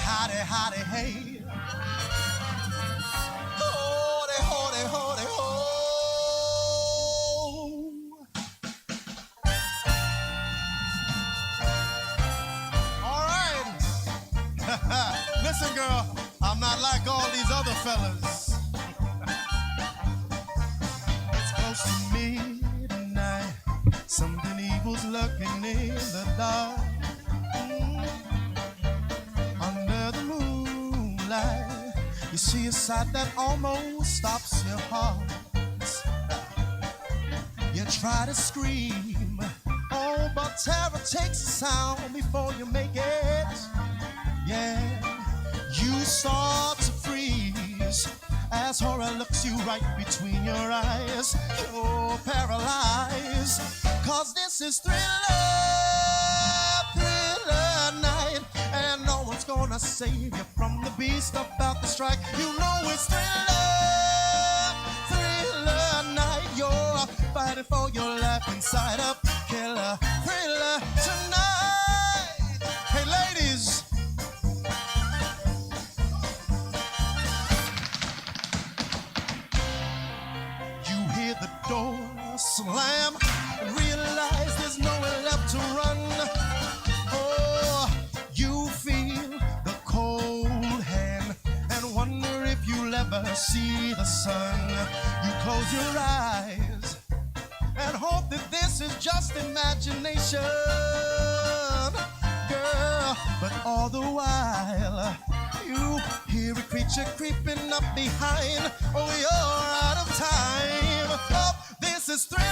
howdy, howdy, hey. Howdy, howdy, howdy, ho. All right. Listen, girl, I'm not like all these other fellas. It's close to midnight. Something evil's lurking in the dark. Under the moonlight, you see a sight that almost stops your heart. You try to scream, oh, but terror takes a sound before you make it. Yeah, you start to freeze as horror looks you right between your eyes. You're paralyzed, cause this is thriller night, and no one's gonna save you from the beast about to strike. You know it's thriller night. You're fighting for your life inside a killer thriller tonight. Hey ladies, you hear the door slam and realize there's nowhere left to run. Oh, you feel the cold hand and wonder if you'll ever see the sun. You close your eyes and hope that this is just imagination, girl. But all the while, you hear a creature creeping up behind. Oh, you're out of time. Oh, this is thriller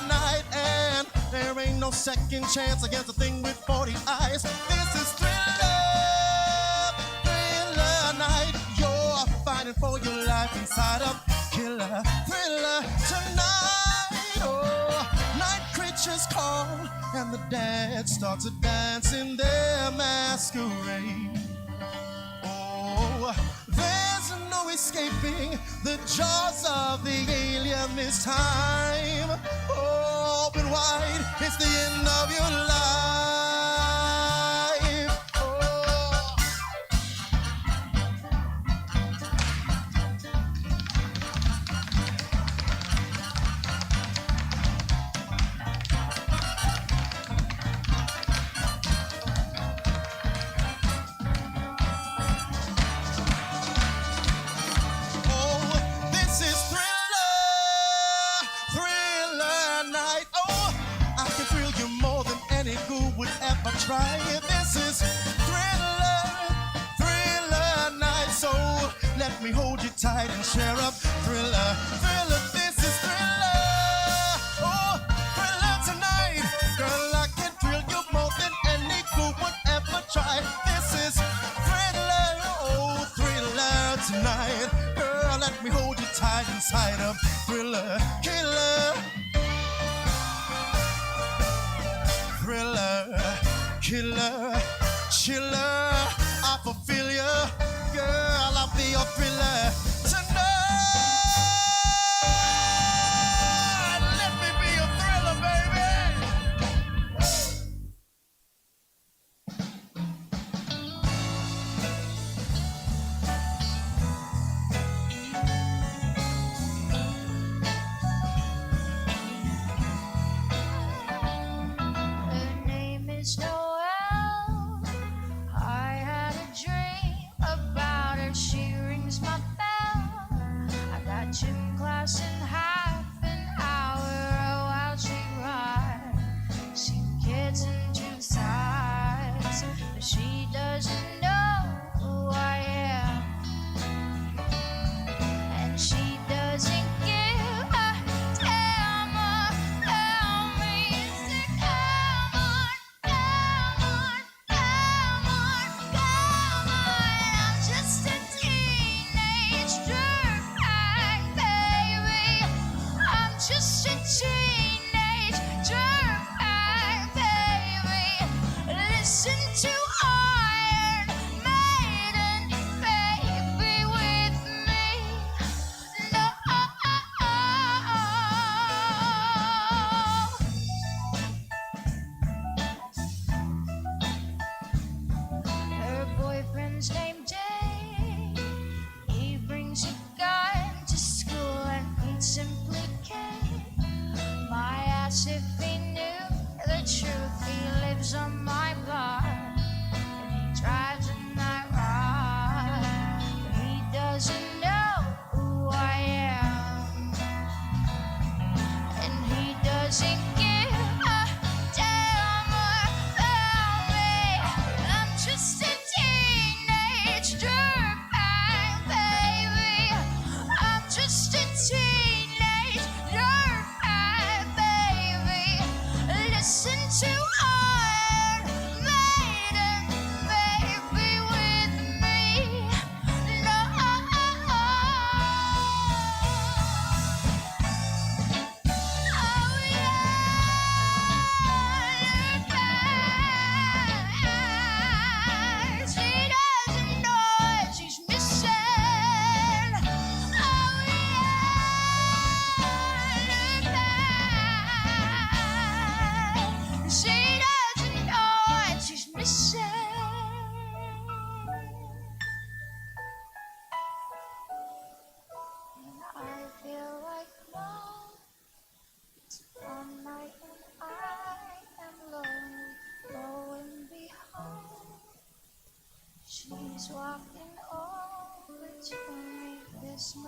night, and there ain't no second chance against a thing with 40 eyes. This is thriller night. You're fighting for your life inside a killer thriller tonight. Oh, night creatures call, and the dead start to dance in their masquerade. Oh, there's no escaping the jaws of the alien this time. Open wide, it's the end of your life. Oh. Try it. This is thriller night. So let me hold you tight and share up thriller. This is thriller. Oh, thriller tonight. Girl, I can thrill you more than any fool would ever try. This is thriller. Oh, thriller tonight. Girl, let me hold you tight inside of thriller. Killer. Thriller. Killer, chiller, I fulfill you, girl, I'll be your thriller tonight. Let me be your thriller, baby. Her name is Noel. Gym class in half an hour while she rides. She gets into sides, but she doesn't know who I am, and she doesn't give a damn about me. So come on, come on, come on, come on. I'm just a teenage jerk. Baby,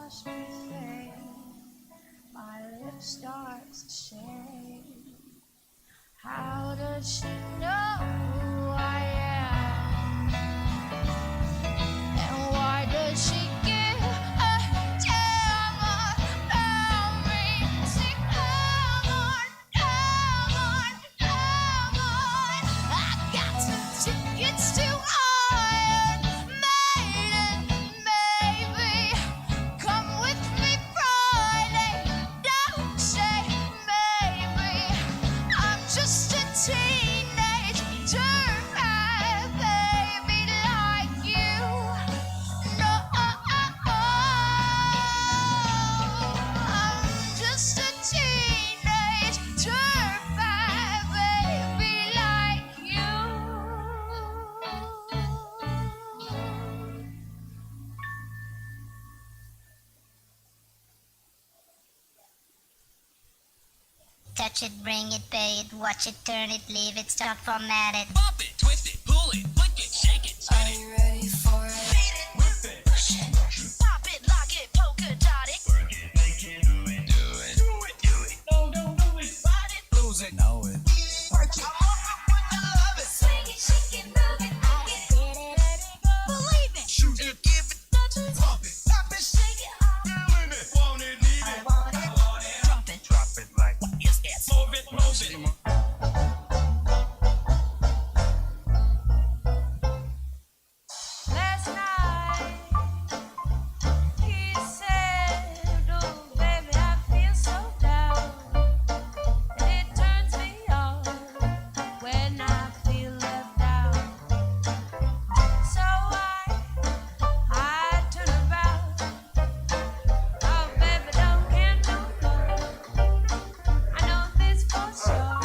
watch me fade, my lips starts to shake. How does she know who I am? And why does she give a damn about me? Sing, come on, come on, come on. I got 2 tickets to Iron Maiden, maybe. Come with me Friday, don't say maybe. I'm just a teenage dirtbag baby like you. No, I'm just a teenage dirtbag baby like you. Touch it, bring it, pay it, watch it, turn it, leave it, start, format it. Pop it, twist it, pull it, flick it, shake it, spin Are it. you ready for it? Beat it, whip it, push it, pop it, lock it, polka dot it. Work it, make it, do it, do it, do it, do it. No, don't do it, ride it, lose it, know it. Work it, I'm on it when you love it. Swing it, shake it, move it, move it. Believe it, shoot it, give it, touch it, pump it, pop it, shake it, feeling it, want it, need it, want it, drop it like what is that? Move it, move it. Last night, he said, oh baby, I feel so down. And it turns me on when I feel left out. So I turn around. Oh baby, don't care no more. I know this for sure.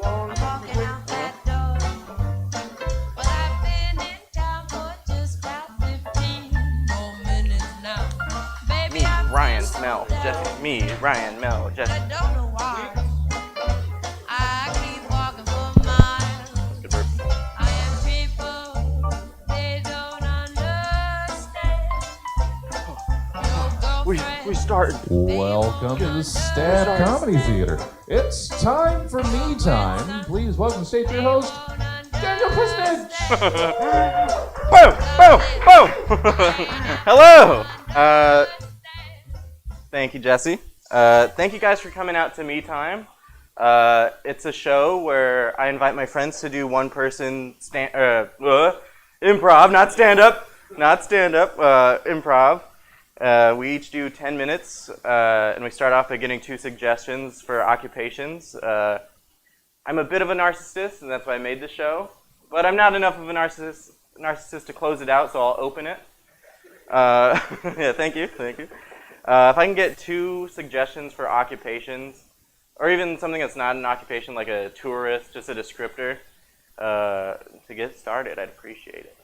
I'm walking out that door. Well, I've been in town for just about 15 more minutes now. Baby, Me, I feel Ryan, so Mel, down. Jesse. Me, Ryan, Mel, Jesse. I don't know why. I keep walking for miles. Good burp. I am people they don't understand. Your We girlfriend, started. Welcome to the Stab Comedy Theater. It's time for me time. Please welcome to stage your host, Daniel Pisnich. Boom, boom, boom. Hello. Thank you, Jesse. Thank you guys for coming out to Me Time. It's a show where I invite my friends to do one-person improv, not stand-up, improv. We each do 10 minutes, and we start off by getting 2 suggestions for occupations. I'm a bit of a narcissist, and that's why I made the show. But I'm not enough of a narcissist to close it out, so I'll open it. Yeah, thank you. If I can get 2 suggestions for occupations, or even something that's not an occupation, like a tourist, just a descriptor, to get started, I'd appreciate it.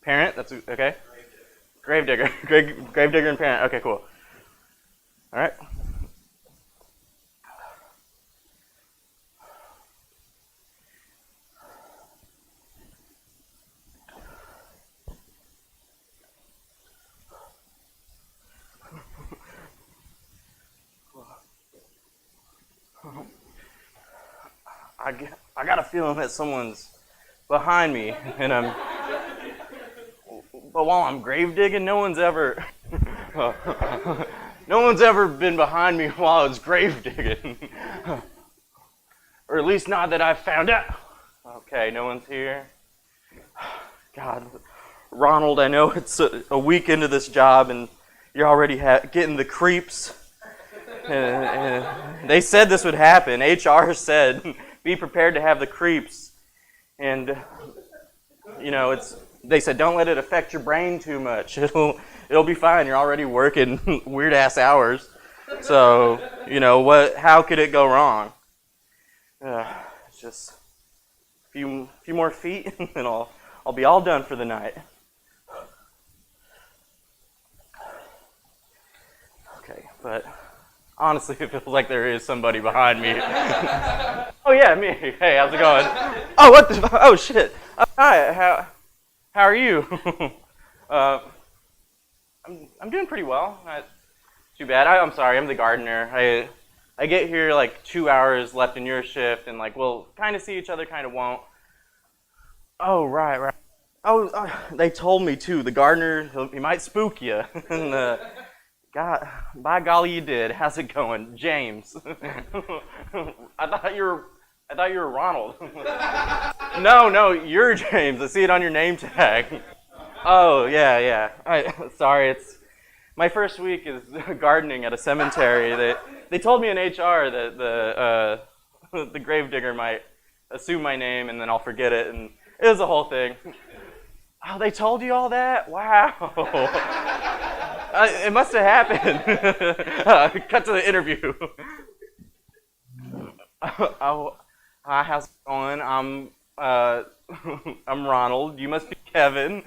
Parent, that's okay. Gravedigger, gravedigger and parent. Okay, cool. All right. I got a feeling that someone's behind me, and but while I'm grave digging, no one's ever been behind me while I was grave digging, or at least not that I've found out. Okay, no one's here. God, Ronald, I know it's a week into this job, and you're already getting the creeps. And they said this would happen. HR said, be prepared to have the creeps. And, you know, they said, don't let it affect your brain too much. It'll be fine. You're already working weird-ass hours. So, you know, how could it go wrong? It's just a few more feet, and I'll be all done for the night. Okay, but honestly, it feels like there is somebody behind me. Oh yeah, me. Hey, how's it going? Oh, what the? Oh shit. Hi. How are you? I'm doing pretty well. Not too bad. I'm sorry. I'm the gardener. I get here like 2 hours left in your shift, and like we'll kind of see each other, kind of won't. Oh, right. Oh, they told me too. The gardener, he might spook you. And God, by golly, you did. How's it going, James? I thought you were Ronald. No, you're James. I see it on your name tag. Oh, yeah. Sorry, it's my first week is gardening at a cemetery. They told me in HR that the gravedigger might assume my name and then I'll forget it, and it was a whole thing. Oh, they told you all that? Wow. It must have happened. Cut to the interview. Oh, hi, how's it going? I'm Ronald. You must be Kevin.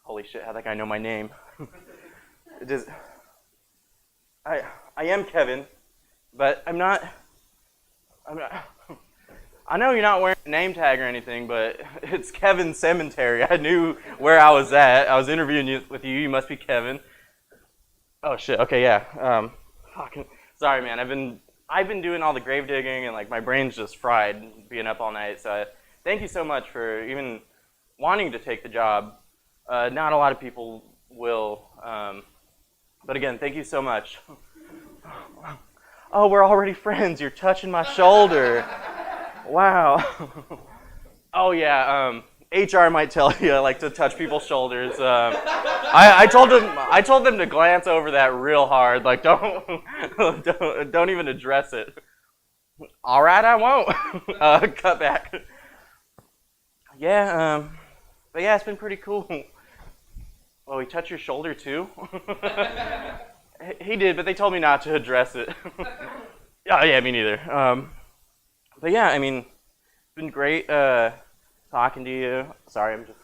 Holy shit, how'd that guy know my name? I am Kevin, but I'm not. I know you're not wearing a name tag or anything, but it's Kevin's Cemetery. I knew where I was at. I was interviewing with you. You must be Kevin. Oh shit. Okay, yeah. Sorry, man. I've been doing all the grave digging, and like my brain's just fried being up all night. So thank you so much for even wanting to take the job. Not a lot of people will, but again, thank you so much. Oh, we're already friends. You're touching my shoulder. Wow. Oh yeah. HR might tell you I like to touch people's shoulders. I told them to glance over that real hard. Like don't even address it. All right, I won't. Cut back. Yeah. But yeah, it's been pretty cool. Oh, he touched your shoulder too? He did, but they told me not to address it. Oh yeah, me neither. But yeah, I mean, it's been great talking to you. Sorry, I'm just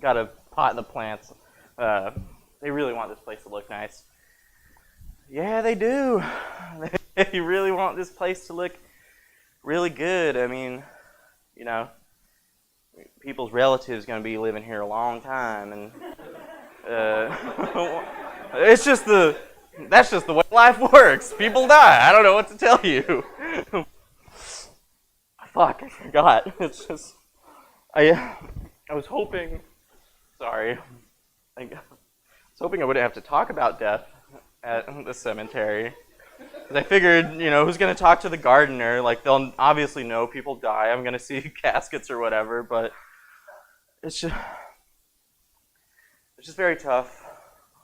got a pot in the plants. They really want this place to look nice. Yeah, they do. They really want this place to look really good. I mean, you know, people's relatives going to be living here a long time, and that's just the way life works. People die. I don't know what to tell you. Fuck, I forgot. It's just I was hoping. Sorry, I was hoping I wouldn't have to talk about death at the cemetery. Because I figured, you know, who's going to talk to the gardener? Like, they'll obviously know people die. I'm going to see caskets or whatever, but it's just very tough.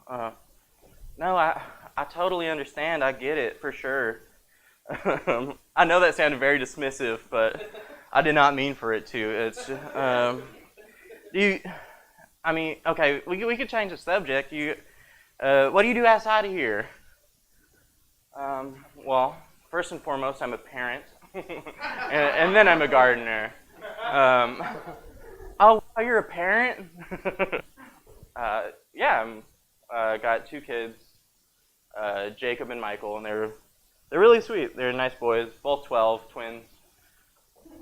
No, I totally understand. I get it, for sure. I know that sounded very dismissive, but I did not mean for it to. It's just, I mean, okay, we could change the subject. What do you do outside of here? Well, first and foremost, I'm a parent, and then I'm a gardener. Oh, you're a parent? Yeah, I'm got 2 kids, Jacob and Michael, and they're really sweet. They're nice boys, both 12, twins.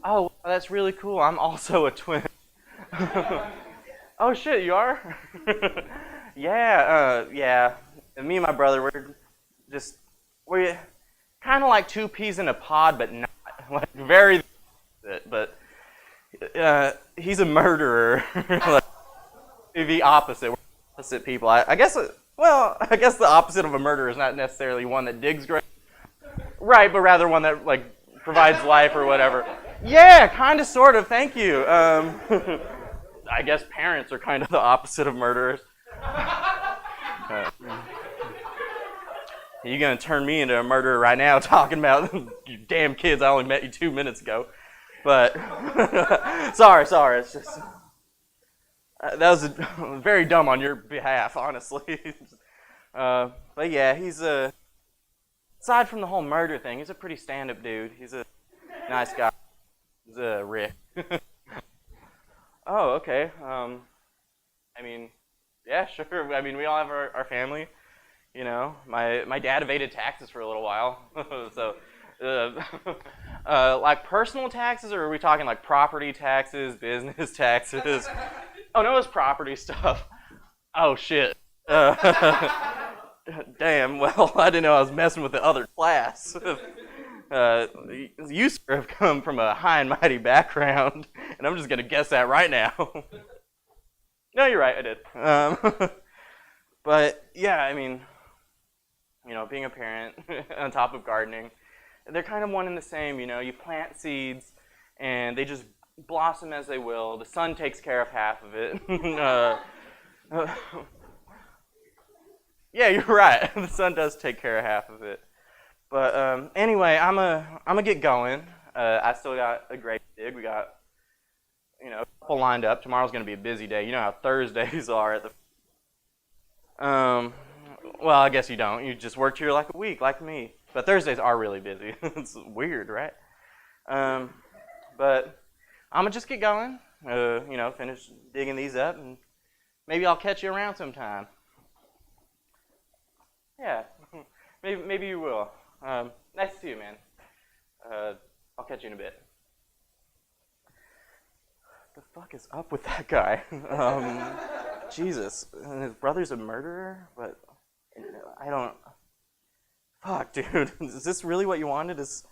Oh, that's really cool. I'm also a twin. Oh shit, you are? Yeah. And me and my brother, we're kind of like 2 peas in a pod, but not like very. But he's a murderer. Like, the opposite. We're opposite people. I guess. Well, I guess the opposite of a murderer is not necessarily one that digs grave. Right, but rather one that like provides life or whatever. Yeah, kind of, sort of. Thank you. I guess parents are kind of the opposite of murderers. You're gonna turn me into a murderer right now, talking about you damn kids. I only met you 2 minutes ago, but sorry. It's just that was very dumb on your behalf, honestly. But yeah, he's aside from the whole murder thing, he's a pretty stand-up dude. He's a nice guy. He's a Rick. Oh, okay. I mean, yeah, sure. I mean, we all have our family. You know, my dad evaded taxes for a little while. So, like personal taxes, or are we talking like property taxes, business taxes? Oh no, it's property stuff. Oh shit. Damn, well, I didn't know I was messing with the other class. You, sir, have come from a high and mighty background, and I'm just going to guess that right now. No, you're right, I did. But, yeah, I mean, being a parent on top of gardening, they're kind of one and the same, You plant seeds, and they just blossom as they will. The sun takes care of half of it. Yeah, you're right. The sun does take care of half of it. But anyway, I'm gonna get going. I still got a great dig. We got a couple lined up. Tomorrow's gonna be a busy day. You know how Thursdays are at the. Well, I guess you don't. You just worked here like a week, like me. But Thursdays are really busy. It's weird, right? But I'm gonna just get going. Finish digging these up, and maybe I'll catch you around sometime. Yeah, maybe you will. Nice to see you, man. I'll catch you in a bit. The fuck is up with that guy? Jesus, his brother's a murderer, but I don't. Fuck, dude. Is this really what you wanted? Is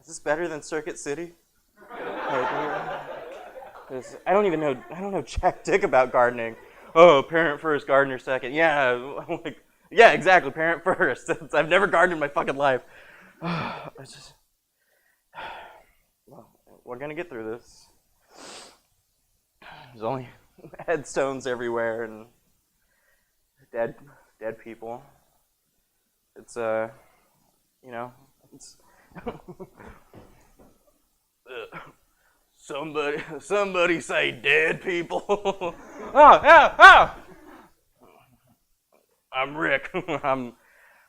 this better than Circuit City? I don't know jack dick about gardening. Oh, parent first, gardener second. Yeah, yeah, exactly, parent first. I've never gardened in my fucking life. Well, we're gonna get through this. There's only headstones everywhere and dead people. It's it's somebody say dead people. Oh. I'm Rick. I'm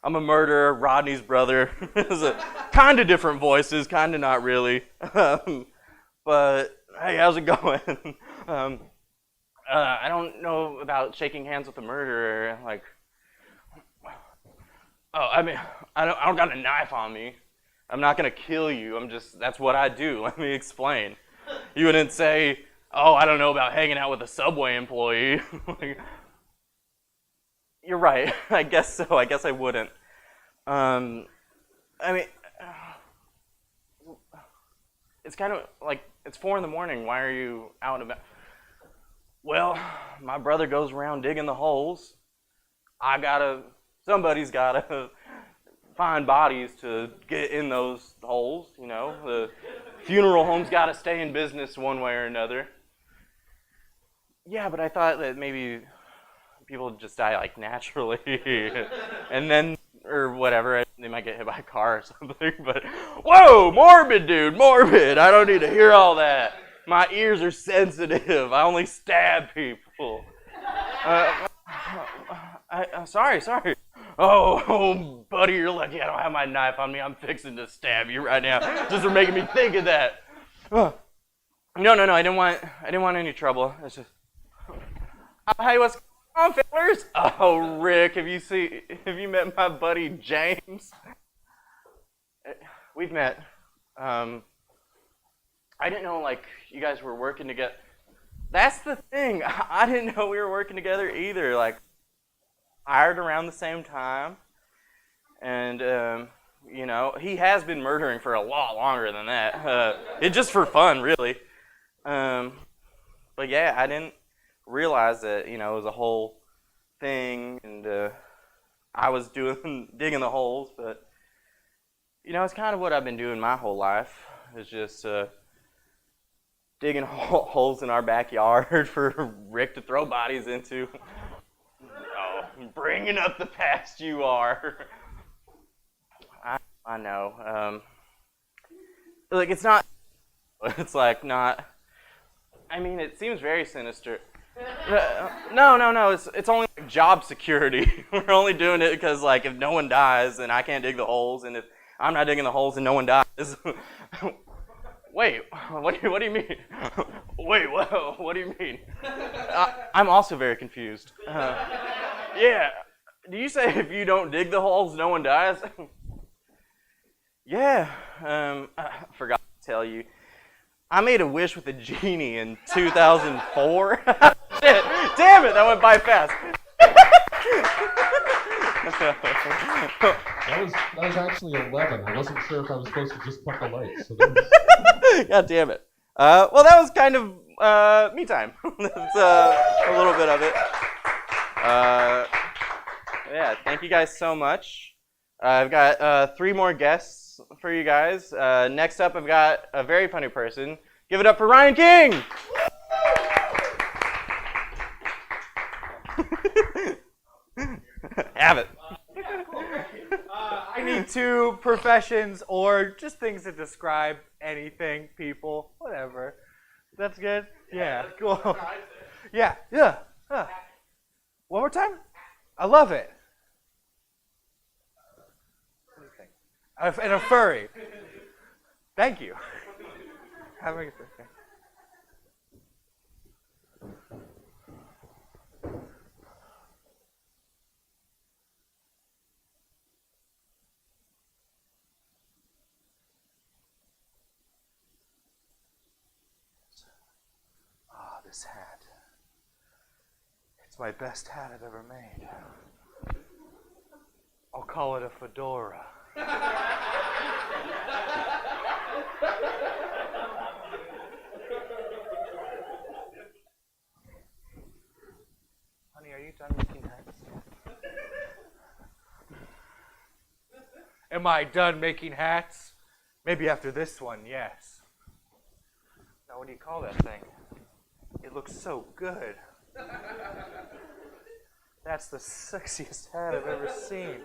a murderer, Rodney's brother. Kind of different voices, kind of not really. But hey, how's it going? I don't know about shaking hands with a murderer. I don't got a knife on me. I'm not gonna kill you. That's what I do. Let me explain. You wouldn't say, oh, I don't know about hanging out with a Subway employee. You're right. I guess so. I guess I wouldn't. It's kind of like, it's 4 a.m. Why are you out and about? Well, my brother goes around digging the holes. Somebody's gotta find bodies to get in those holes, The funeral home's gotta stay in business one way or another. Yeah, but I thought that maybe people just die naturally, and then, or whatever, they might get hit by a car or something, but, whoa, morbid, dude, morbid. I don't need to hear all that. My ears are sensitive. I only stab people. Sorry. Oh, buddy, you're lucky I don't have my knife on me. I'm fixing to stab you right now, just for making me think of that. No, I didn't want any trouble. It's just, hey, what's going on, fellas? Oh, Rick, have you met my buddy James? We've met. I didn't know, you guys were working together. That's the thing. I didn't know we were working together either. Hired around the same time. And, he has been murdering for a lot longer than that. It's just for fun, really. But, yeah, I didn't realize that, it was a whole thing. And I was digging the holes. But, it's kind of what I've been doing my whole life. It's just digging holes in our backyard for Rick to throw bodies into. Oh, bringing up the past you are. I know. It's not. It's not. It seems very sinister. No. It's only job security. We're only doing it because if no one dies, then I can't dig the holes, and if I'm not digging the holes, and no one dies. Wait, what do you mean? Wait, what do you mean? I'm also very confused. Yeah, do you say if you don't dig the holes, no one dies? Yeah, I forgot to tell you. I made a wish with a genie in 2004. Shit, damn it, that went by fast. That was actually 11. I wasn't sure if I was supposed to just put the lights. So there God damn it. Well, that was kind of me time. That's a little bit of it. Yeah, thank you guys so much. I've got 3 more guests for you guys. Next up, I've got a very funny person. Give it up for Ryan King! Have it. I need 2 professions or just things to describe anything, people, whatever. That's good? Yeah, cool. Yeah. One more time? I love it. What do you think? And a furry. Thank you. Have a good day. This hat. It's my best hat I've ever made. I'll call it a fedora. Honey, are you done making hats? Am I done making hats? Maybe after this one, yes. Now, what do you call that thing? It looks so good. That's the sexiest hat I've ever seen.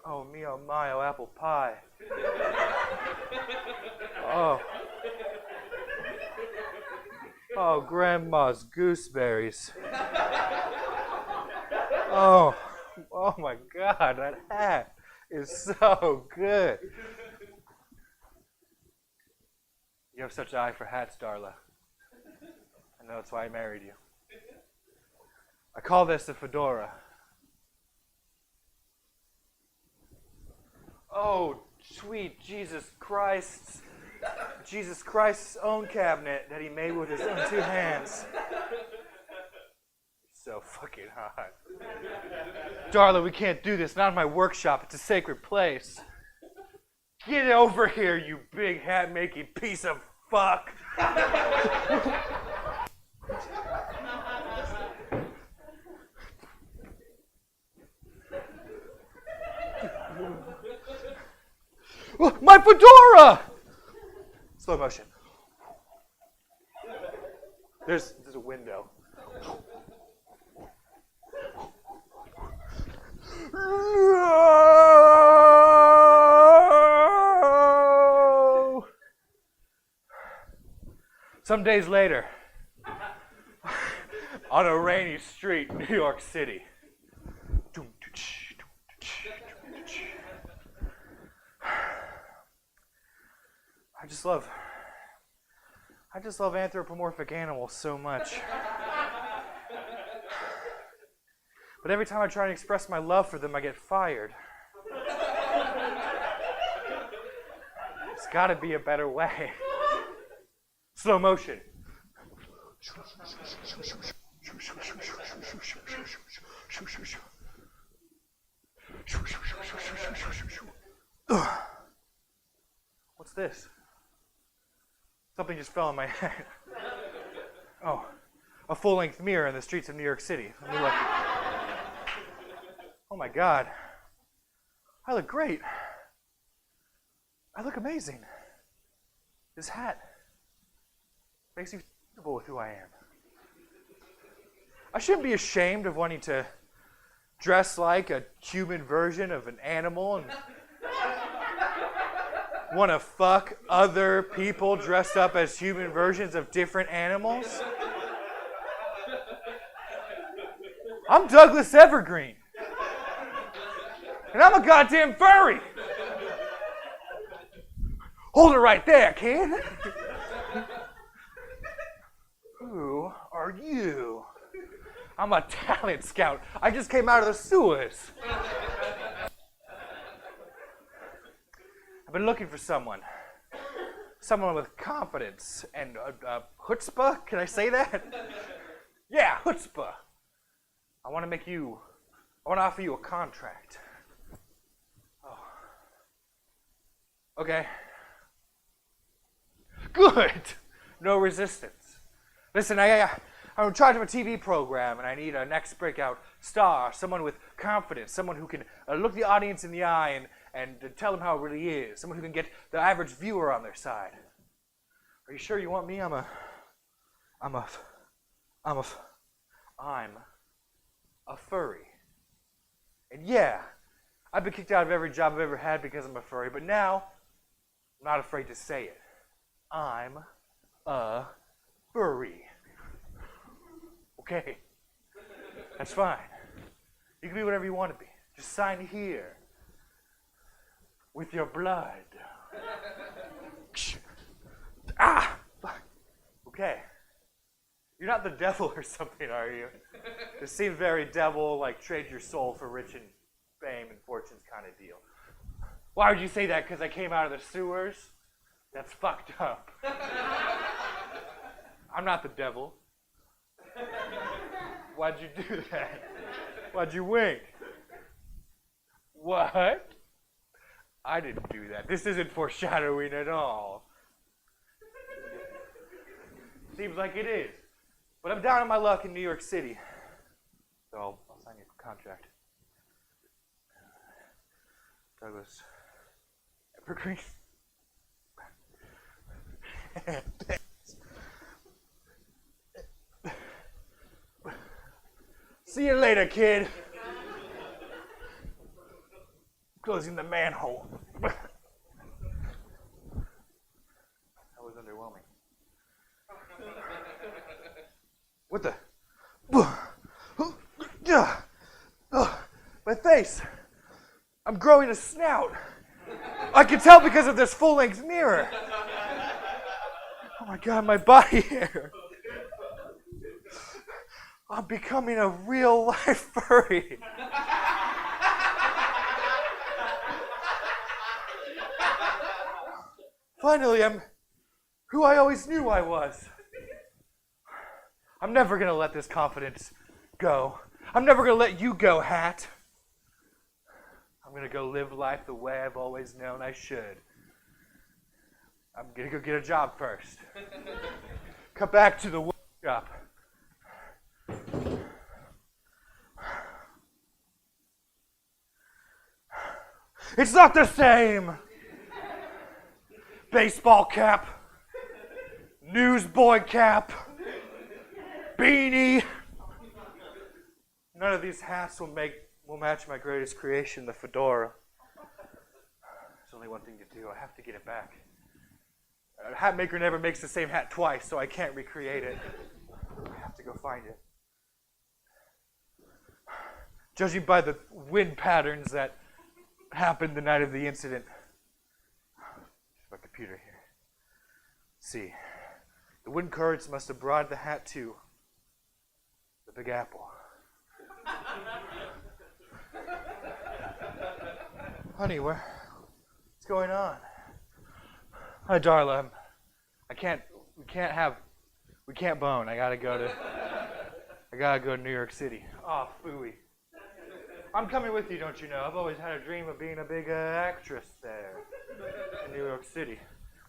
Oh, mio mio, apple pie. Oh, grandma's gooseberries. Oh my God, that hat is so good. You have such an eye for hats, Darla. I know that's why I married you. I call this a fedora. Oh, sweet Jesus Christ's own cabinet that he made with his own 2 hands. So fucking hot. Darla, we can't do this. Not in my workshop. It's a sacred place. Get over here, you big hat-making piece of fuck. My fedora! Slow motion. There's a window. No! Some days later, on a rainy street in New York City. I just love anthropomorphic animals so much. But every time I try to express my love for them, I get fired. There's got to be a better way. Slow motion. What's this? Something just fell on my head. Oh, a full-length mirror in the streets of New York City. Let me look. Oh my God. I look great. I look amazing. This hat makes me comfortable with who I am. I shouldn't be ashamed of wanting to dress like a human version of an animal and want to fuck other people dressed up as human versions of different animals. I'm Douglas Evergreen. And I'm a goddamn furry. Hold it right there, kid. Who are you? I'm a talent scout. I just came out of the sewers. I've been looking for someone with confidence and chutzpah. Can I say that? Yeah, chutzpah. I want to make you I want to offer you a contract. Oh. Okay. Good. No resistance. Listen, I'm in charge of a TV program, and I need a next breakout star, someone with confidence, someone who can look the audience in the eye and tell them how it really is, someone who can get the average viewer on their side. Are you sure you want me? I'm a furry. And yeah, I've been kicked out of every job I've ever had because I'm a furry, but now I'm not afraid to say it. I'm a furry. Okay, that's fine. You can be whatever you want to be. Just sign here with your blood. Ah! Okay. You're not the devil or something, are you? This seems very devil, like trade your soul for rich and fame and fortunes kind of deal. Why would you say that? Because I came out of the sewers? That's fucked up. I'm not the devil. Why'd you do that? Why'd you wink? What? I didn't do that. This isn't foreshadowing at all. Seems like it is. But I'm down on my luck in New York City. So I'll sign your contract. Douglas Evergreen. See you later, kid. Closing the manhole. That was underwhelming. What the? My face. I'm growing a snout. I can tell because of this full-length mirror. Oh my God, my body hair. I'm becoming a real-life furry. Finally, I'm who I always knew I was. I'm never going to let this confidence go. I'm never going to let you go, Hat. I'm going to go live life the way I've always known I should. I'm going to go get a job first. Come back to the workshop. It's not the same. Baseball cap, newsboy cap, beanie. None of these hats will match my greatest creation, the fedora. There's only one thing to do. I have to get it back. A hat maker never makes the same hat twice, so I can't recreate it. I have to go find it. Judging by the wind patterns that happened the night of the incident. My computer here. Let's see. The wind currents must have brought the hat to the Big Apple. Honey, what's going on? Hi, Darla. We can't bone. I gotta go to New York City. Oh, phooey. I'm coming with you, don't you know? I've always had a dream of being a big actress there in New York City.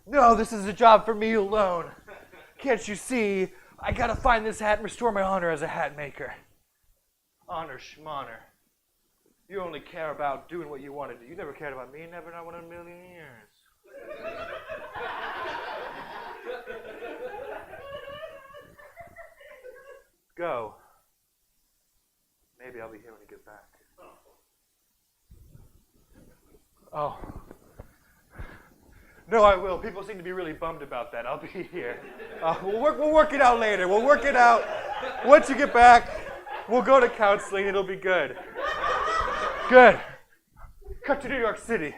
No, this is a job for me alone. Can't you see? I gotta find this hat and restore my honor as a hat maker. Honor, schmonor. You only care about doing what you want to do. You never cared about me, never, not 1 in a million years. Go. Maybe I'll be here when you get back. Oh. No, I will. People seem to be really bummed about that. I'll be here. We'll work it out later. We'll work it out. Once you get back, we'll go to counseling. It'll be good. Good. Cut to New York City.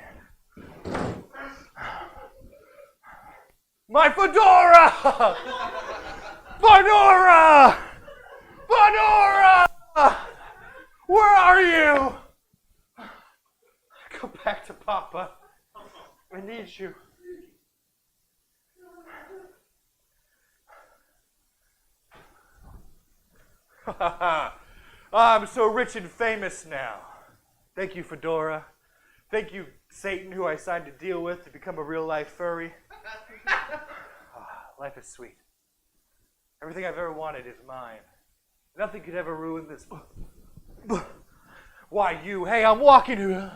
My fedora! Fedora! Fedora! Where are you? Go back to Papa. I need you. I'm so rich and famous now. Thank you, Fedora. Thank you, Satan, who I signed a deal with to become a real-life furry. Life is sweet. Everything I've ever wanted is mine. Nothing could ever ruin this. Why, you? Hey, I'm walking here.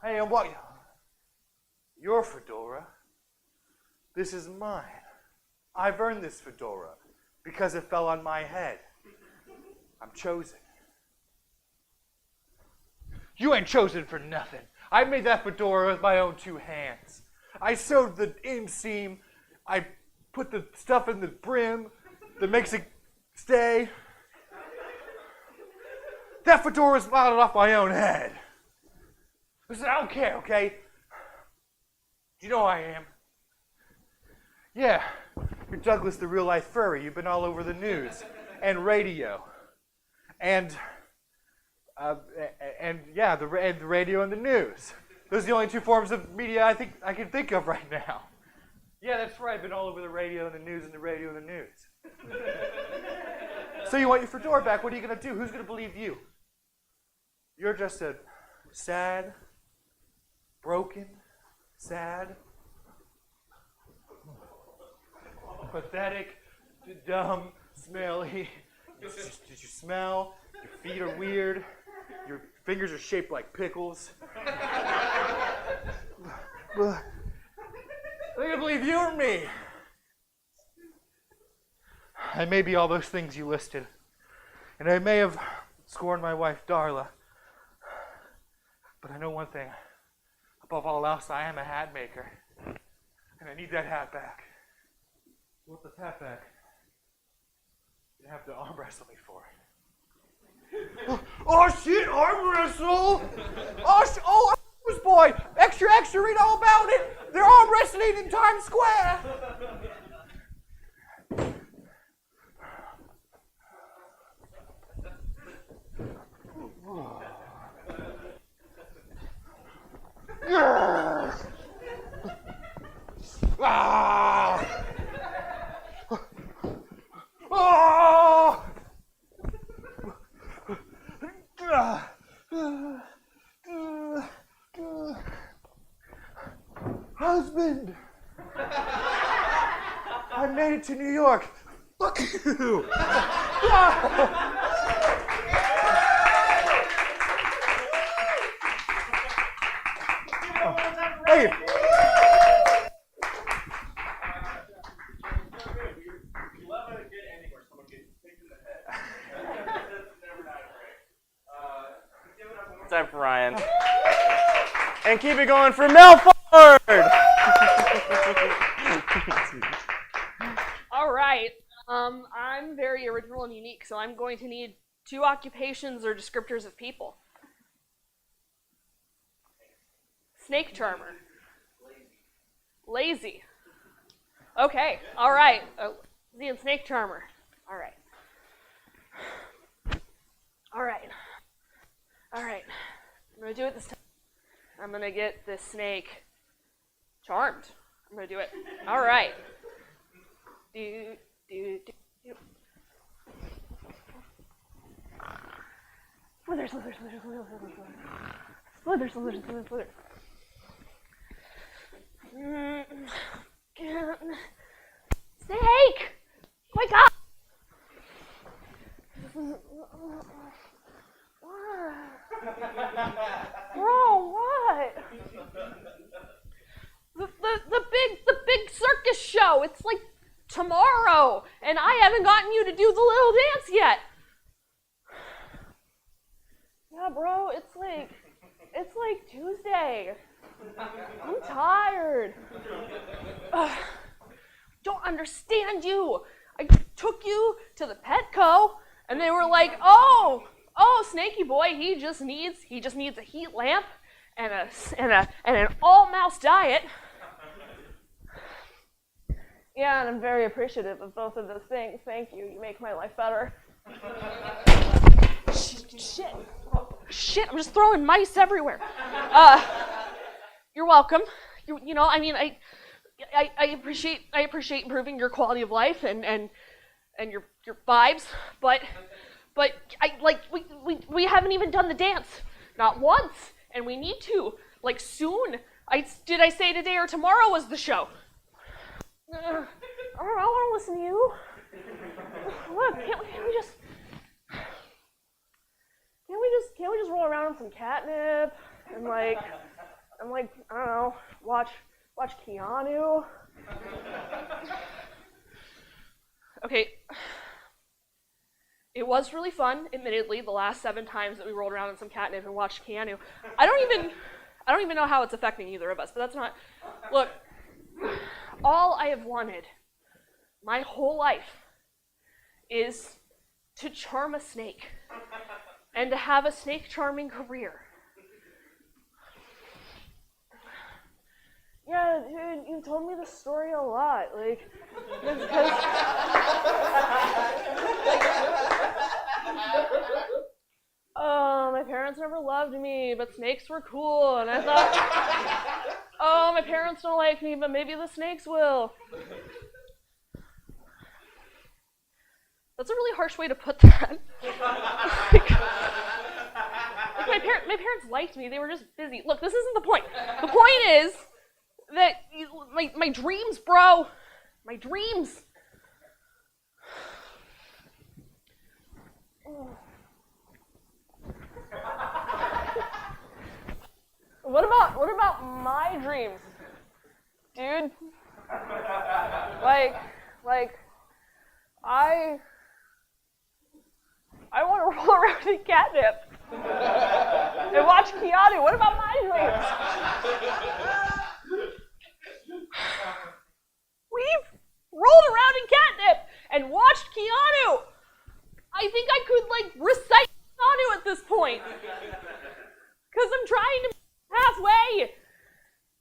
Hey, I'm walking. Your fedora. This is mine. I've earned this fedora because it fell on my head. I'm chosen. You ain't chosen for nothing. I made that fedora with my own 2 hands. I sewed the inseam. I put the stuff in the brim that makes it stay. That fedora's modeled off my own head. Listen, I don't care, okay? You know who I am. Yeah, you're Douglas the real-life furry. You've been all over the news and radio. And the radio and the news. Those are the only 2 forms of media I can think of right now. Yeah, that's right. I've been all over the radio and the news and the radio and the news. So you want your fedora back? What are you going to do? Who's going to believe you? You're just a sad, broken, sad, pathetic, dumb, smelly. Did you smell? Your feet are weird. Your fingers are shaped like pickles. Are they gonna believe you or me? I may be all those things you listed, and I may have scorned my wife Darla, but I know one thing. Above all else, I am a hat maker, and I need that hat back. You want this hat back? You have to arm wrestle me for it. Oh shit, arm wrestle! Oh, boy, extra, extra, read all about it. They're arm wrestling in Times Square. Husband, I made it to New York. Fuck you. Hey. Time for Ryan. And keep it going for Mel Ford! All right. I'm very original and unique, so I'm going to need 2 occupations or descriptors of people. Snake charmer. Lazy. Okay. All right. Lazy and snake charmer. All right. All right. All right. I'm going to do it this time. I'm going to get this snake charmed. I'm going to do it. All right. Do. Slither, slither, slither, slither, slither, slither, slither, slither. Snake! Wake up! Bro, what? The big circus show. It's like tomorrow, and I haven't gotten you to do the little dance yet. Yeah, bro, it's like Tuesday. I'm tired. Don't understand you. I took you to the Petco, and they were like, oh, Snaky boy, he just needs a heat lamp and an all mouse diet. Yeah, and I'm very appreciative of both of those things. Thank you. You make my life better. Shit. Shit, I'm just throwing mice everywhere. You're welcome. I appreciate improving your quality of life and your vibes, but we haven't even done the dance, not once, and we need to, like, soon. Did I say today or tomorrow was the show? I don't know. I want to listen to you. Look, can't we just roll around in some catnip and I don't know, watch Keanu? Okay. It was really fun, admittedly, the last 7 times that we rolled around in some catnip and watched Keanu. I don't even know how it's affecting either of us, but that's not. Look, all I have wanted my whole life is to charm a snake and to have a snake charming career. Yeah, dude, you've told me this story a lot. Like, it's because oh, my parents never loved me, but snakes were cool, and I thought, oh, my parents don't like me, but maybe the snakes will. That's a really harsh way to put that. My parents liked me, they were just busy. Look, this isn't the point. The point is that my dreams, bro, my dreams. What about my dreams, dude? I want to roll around in catnip and watch Keanu. What about my dreams? We've rolled around in catnip and watched Keanu. I think I could, recite Keanu at this point. Because I'm trying to halfway.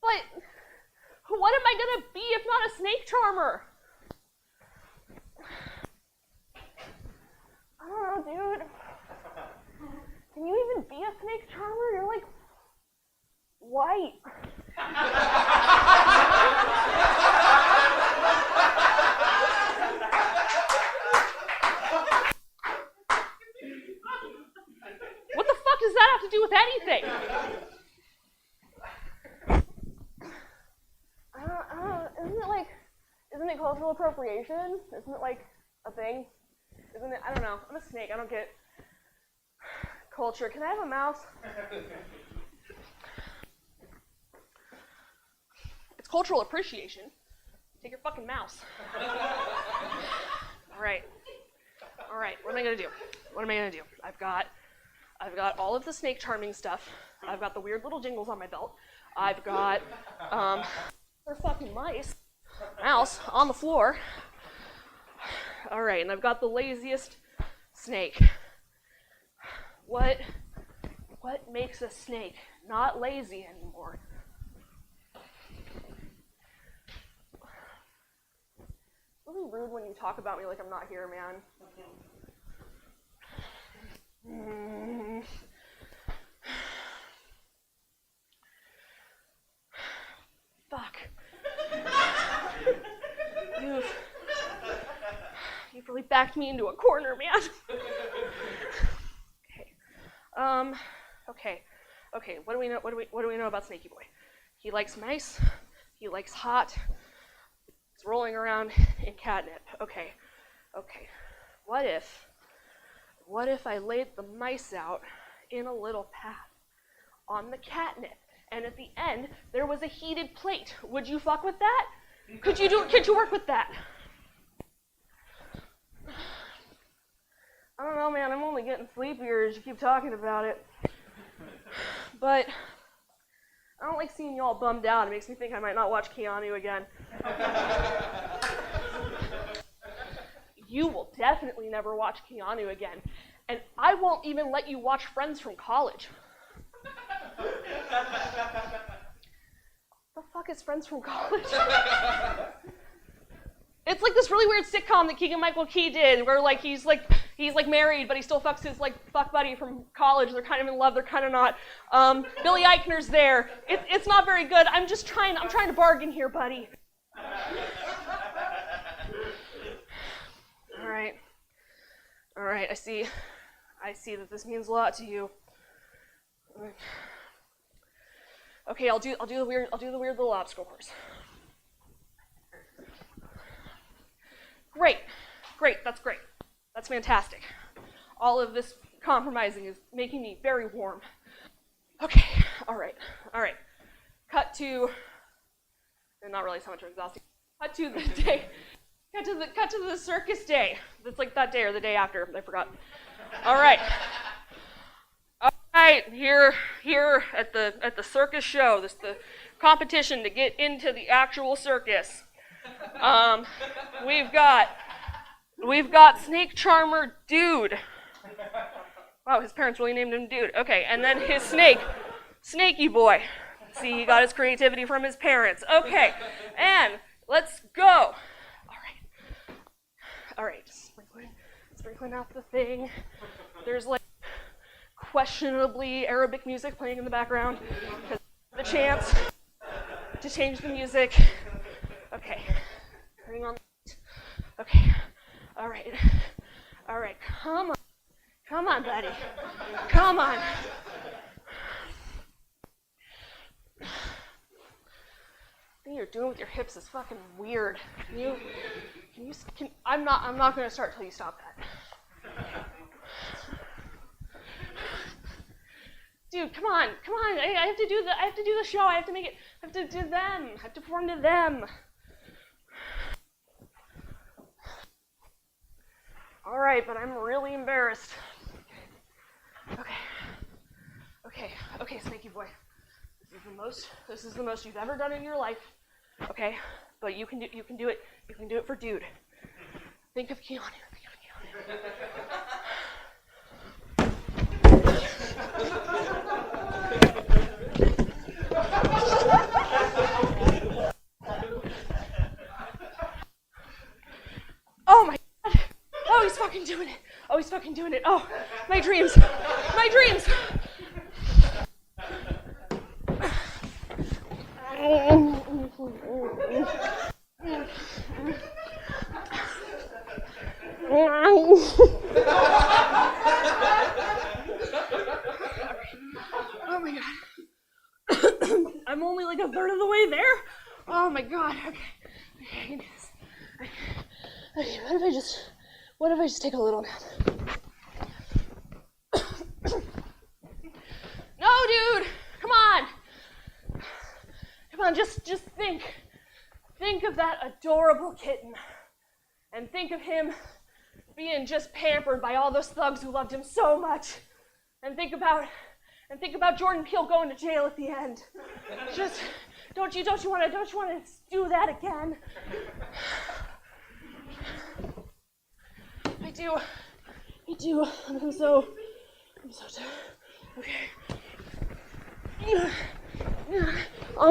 But what am I going to be if not a snake charmer? I don't know, dude. Can you even be a snake charmer? You're, white. What the fuck does that have to do with anything? Isn't it cultural appropriation? Isn't it a thing? Isn't it? I don't know. I'm a snake. I don't get culture. Can I have a mouse? It's cultural appreciation. Take your fucking mouse. All right. What am I gonna do? I've got all of the snake charming stuff. I've got the weird little jingles on my belt. I've got they're fucking mouse on the floor. All right, and I've got the laziest snake. What makes a snake not lazy anymore? It's really rude when you talk about me like I'm not here, man. Fuck. You've really backed me into a corner, man. Okay. What do we know? What do we know about Snaky Boy? He likes mice. He likes hot. He's rolling around in catnip. Okay. What if I laid the mice out in a little path on the catnip, and at the end there was a heated plate? Would you fuck with that? Could you work with that? I don't know, man. I'm only getting sleepier as you keep talking about it. But I don't like seeing you all bummed out. It makes me think I might not watch Keanu again. You will definitely never watch Keanu again. And I won't even let you watch Friends from college. The fuck is Friends from college? It's like this really weird sitcom that Keegan-Michael Key did, where he's He's like married, but he still fucks his like fuck buddy from college. They're kind of in love. They're kind of not. Billy Eichner's there. It's not very good. I'm trying to bargain here, buddy. All right. I see that this means a lot to you. Okay, I'll do the weird little obstacle course. Great, that's great. That's fantastic. All of this compromising is making me very warm. Okay, all right. Cut to, and not really so much exhausting. Cut to the day. Cut to the circus day. It's like that day or the day after. I forgot. All right. Here at the circus show. This is the competition to get into the actual circus. We've got Snake Charmer Dude. Wow, his parents really named him Dude. Okay, and then his snake, Snaky Boy. See, he got his creativity from his parents. Okay, and let's go. All right, sprinkling out the thing. There's like questionably Arabic music playing in the background because the chance to change the music. Okay, turning on. Okay, all right. Come on, buddy. Come on. The thing you're doing with your hips is fucking weird. I'm not gonna start till you stop that. Dude, come on. I have to do the show. I have to make it. I have to do them. I have to perform to them. All right, but I'm really embarrassed. Okay, Snaky Boy. This is the most you've ever done in your life. Okay, but you can do it. You can do it for Dude. Think of Keanu. Oh my God! Oh, he's fucking doing it! Oh, my dreams! Oh my God. I'm only like a third of the way there. Oh my God. Okay, I can do this. Okay, what if I just take a little nap? No, dude. Come on, just think. Think of that adorable kitten. And think of him being just pampered by all those thugs who loved him so much. And think about Jordan Peele going to jail at the end. Just don't you want to do that again? I do. I'm so tired. Okay. All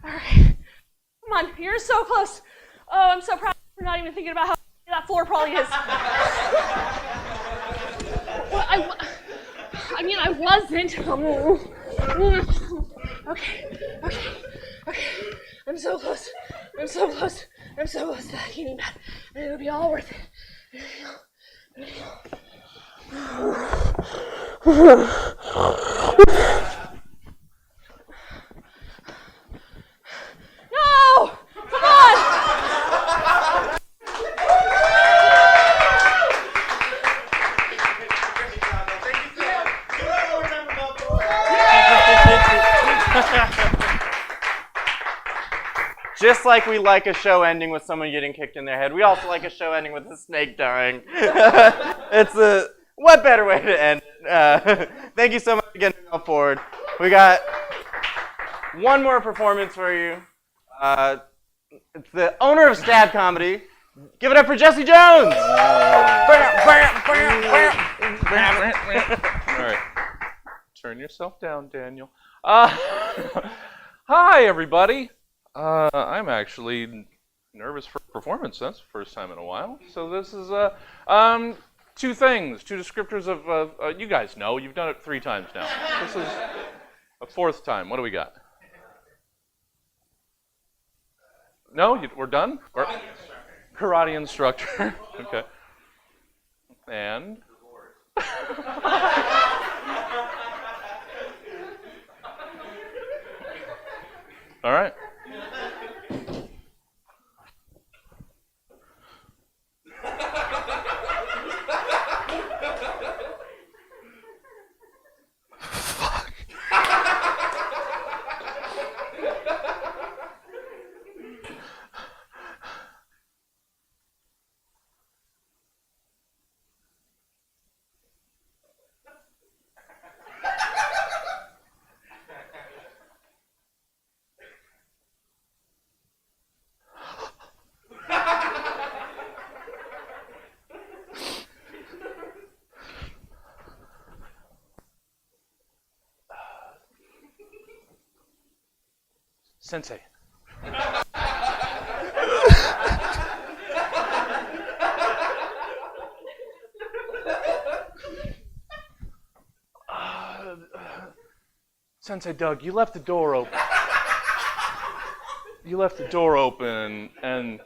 right. Come on, you're so close. Oh, I'm so proud. You're not even thinking about how that floor probably is. Well, I wasn't. Okay. I'm so close to that heating pad. And it'll be all worth it. No! Come on! Just like we like a show ending with someone getting kicked in their head, we also like a show ending with a snake dying. What better way to end it? Thank you so much again for coming forward. We got one more performance for you. It's the owner of Stab Comedy. Give it up for Jesse Jones! All right. Turn yourself down, Daniel. Hi, everybody. I'm actually nervous for performance. That's the first time in a while. So this is two descriptors of you guys know. You've done it 3 times now. This is a 4th time. What do we got? No, we're done. Karate instructor. Okay. And. All right. Fuck. Sensei. Sensei Doug, you left the door open. You left the door open, and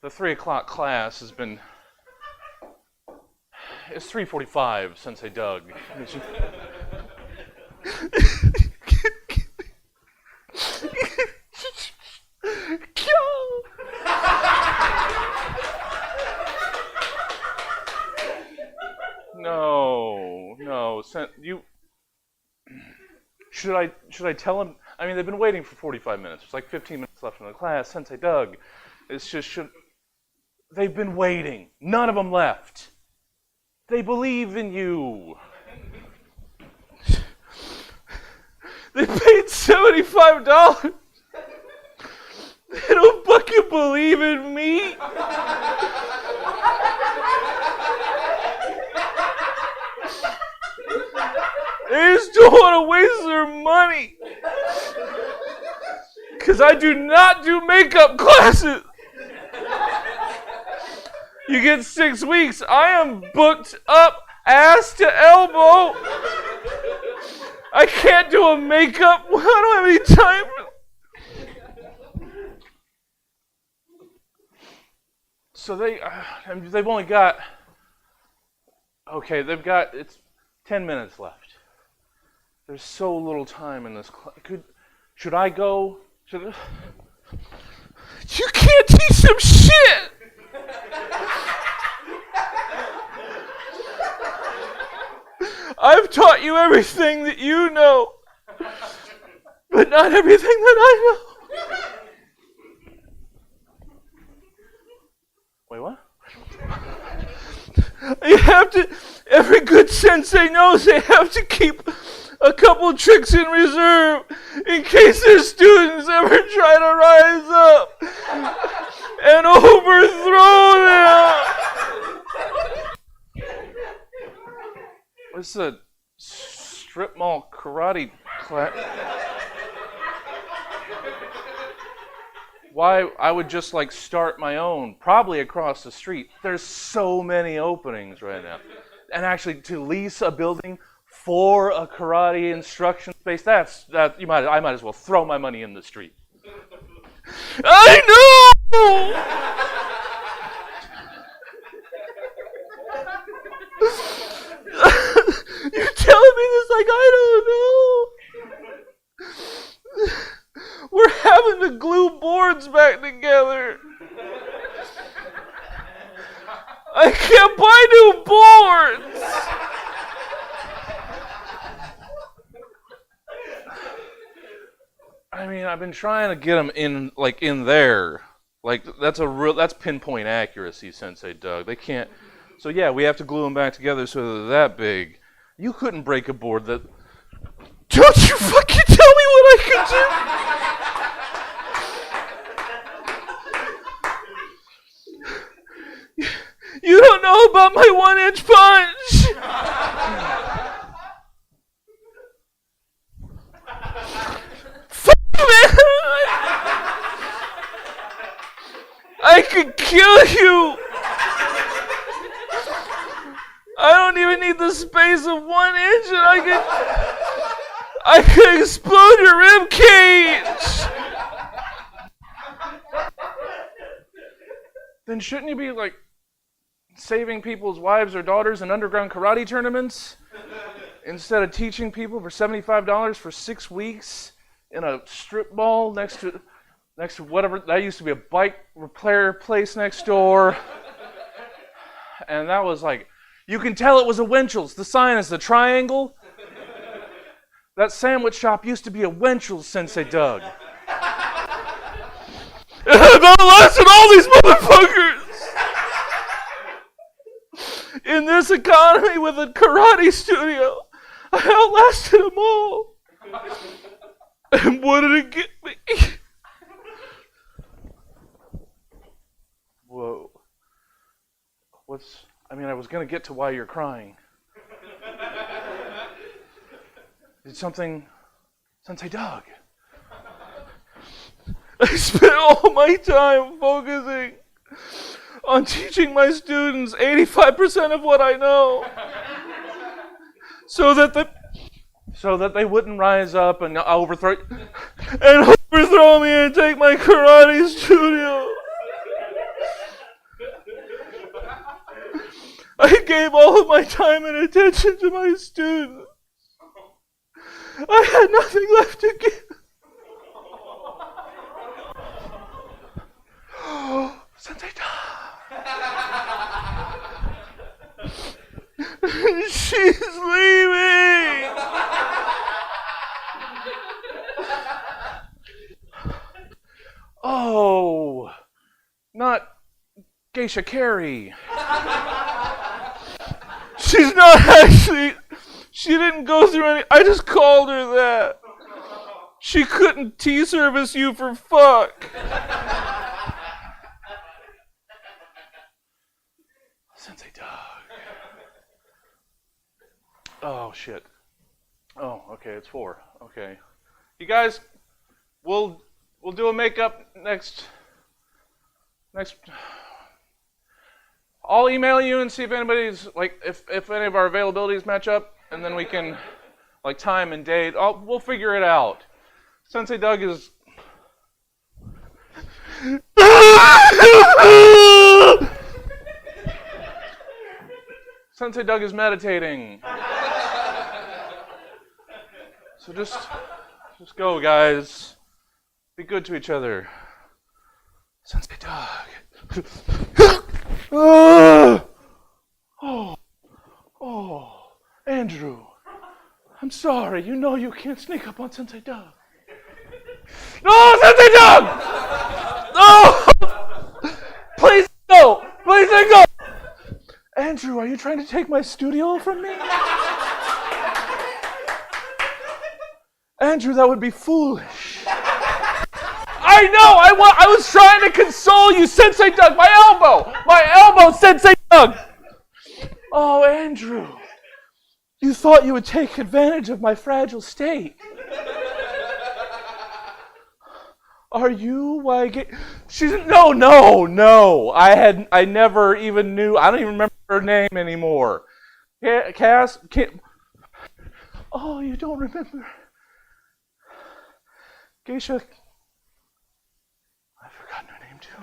the 3 o'clock class has been. It's 3:45, Sensei Doug. No. You. Should I tell him? I mean, they've been waiting for 45 minutes. There's like 15 minutes left in the class. Sensei Doug, it's just they've been waiting. None of them left. They believe in you. They paid $75. They don't fucking believe in me. They just don't want to waste their money. Because I do not do makeup classes. You get 6 weeks. I am booked up ass to elbow. I can't do a makeup. I don't have any time. So they've only got. Okay, it's 10 minutes left. There's so little time in this class. Should I go? You can't teach some shit! I've taught you everything that you know, but not everything that I know. Wait, what? You have to, every good sensei knows they have to keep a couple tricks in reserve in case their students ever try to rise up and overthrow them. What's a strip mall karate class? Why I would just like start my own, probably across the street. There's so many openings right now. And actually to lease a building for a karate instruction space, I might as well throw my money in the street. I know! You're telling me this like I don't know. We're having to glue boards back together. I can't buy new boards. I mean, I've been trying to get them in there. Like that's pinpoint accuracy, Sensei Doug. They can't. So yeah, we have to glue them back together so they're that big. You couldn't break a board that. Don't you fucking tell me what I can do. You don't know about my 1-inch punch. I could kill you. I don't even need the space of 1 inch, and I could explode your rib cage. Then shouldn't you be like saving people's wives or daughters in underground karate tournaments instead of teaching people for $75 for 6 weeks in a strip mall next to whatever that used to be a bike repair place next door? And that was like, you can tell it was a Winchell's. The sign is the triangle. That sandwich shop used to be a Winchell's, Sensei Doug. And I've outlasted all these motherfuckers in this economy with a karate studio. I outlasted them all. And what did it get me? Whoa. I was going to get to why you're crying. Did something, Sensei Doug? I spent all my time focusing on teaching my students 85% of what I know, so that they wouldn't rise up and overthrow me and take my karate studio. I gave all of my time and attention to my students. I had nothing left to give. Sensei She's leaving. Oh, not Geisha Carey. She's not actually, she didn't go through any, I just called her that. She couldn't T-service you for fuck. Sensei Doug. Oh, shit. Oh, okay, it's 4. Okay. You guys, we'll do a makeup next. I'll email you and see if anybody's, like, if any of our availabilities match up, and then we can, like, time and date. We'll figure it out. Sensei Doug is... Sensei Doug is meditating. So just go, guys. Be good to each other. Sensei Doug. Andrew. I'm sorry. You know you can't sneak up on Sensei Doug. No, Sensei Doug! No! Please no! Please let go! Andrew, are you trying to take my studio from me? Andrew, that would be foolish. I know! I was trying to console you, Sensei Doug! My elbow, Sensei Doug! Oh, Andrew. You thought you would take advantage of my fragile state. Are you why she's no. I never even knew. I don't even remember her name anymore. Cass can't. Oh, you don't remember? Geisha. I've forgotten her name too.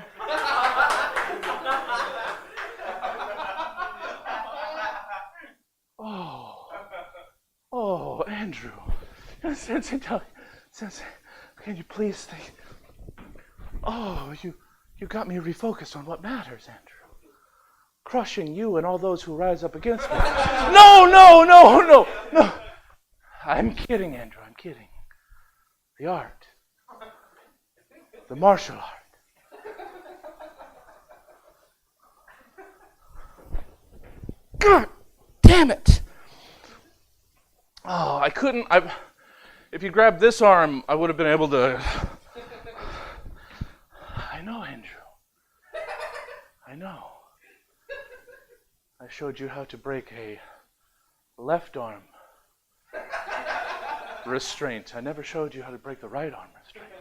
Oh, Andrew. Sensei, can you please think? Oh, you got me refocused on what matters, Andrew. Crushing you and all those who rise up against me. No. I'm kidding, Andrew, I'm kidding. The art. The martial art. God damn it! Oh, I couldn't. If you grabbed this arm, I would have been able to. I know, Andrew. I know. I showed you how to break a left arm restraint. I never showed you how to break the right arm restraint.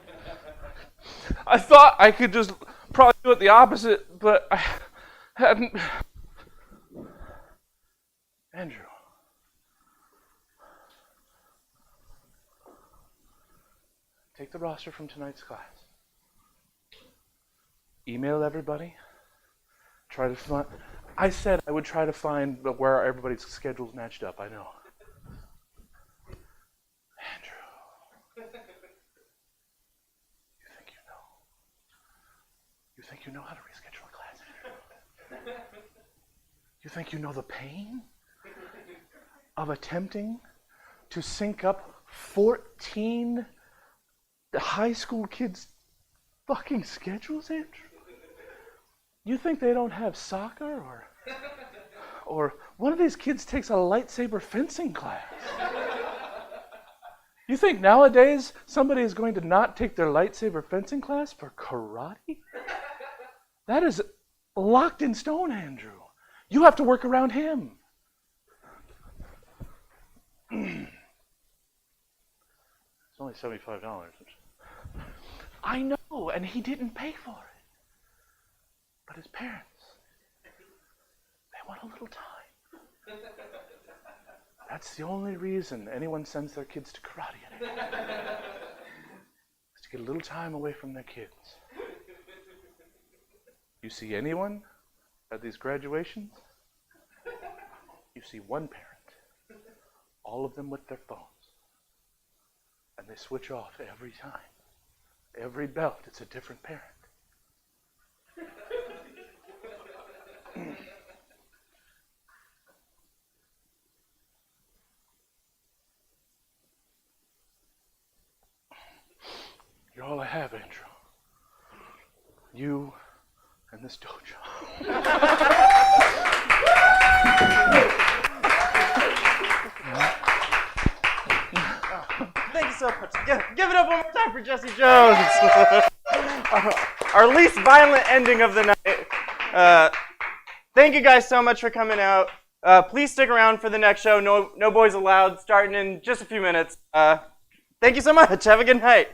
I thought I could just probably do it the opposite, but I hadn't. Andrew. Take the roster from tonight's class. Email everybody. Try to find. I said I would try to find where everybody's schedules matched up. I know. Andrew. You think you know how to reschedule a class, Andrew? You think you know the pain of attempting to sync up 14 high school kids' fucking schedules, Andrew? You think they don't have soccer or one of these kids takes a lightsaber fencing class? You think nowadays somebody is going to not take their lightsaber fencing class for karate? That is locked in stone, Andrew. You have to work around him. It's only $75. I know, and he didn't pay for it. But his parents, they want a little time. That's the only reason anyone sends their kids to karate anymore. Is to get a little time away from their kids. You see anyone at these graduations? You see one parent, all of them with their phones. And they switch off every time. Every belt, it's a different parent. You're all I have, Andrew. You and this dojo. Thank you so much. Give it up one more time for Jesse Jones. Our least violent ending of the night. Thank you guys so much for coming out. Please stick around for the next show. No Boyz Allowed, starting in just a few minutes. Thank you so much. Have a good night.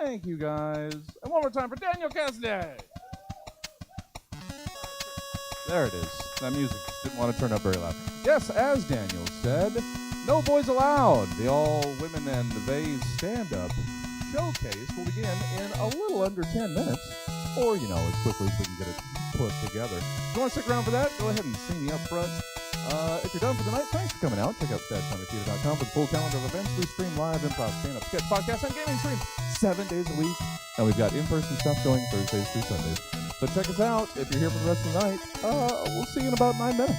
Thank you, guys. And one more time for Daniel Cassidy. There it is. That music didn't want to turn up very loud. Yes, as Daniel said, No Boyz Allowed, the all-women and they stand-up showcase will begin in a little under 10 minutes, or, as quickly as we can get it put together. If you want to stick around for that, go ahead and see me up front. If you're done for the night, thanks for coming out. Check out StagComedyTheater.com for the full calendar of events. We stream live, improv, stand-up, sketch, podcast, and gaming stream 7 days a week. And we've got in-person stuff going Thursdays through Sundays. So check us out. If you're here for the rest of the night, we'll see you in about 9 minutes.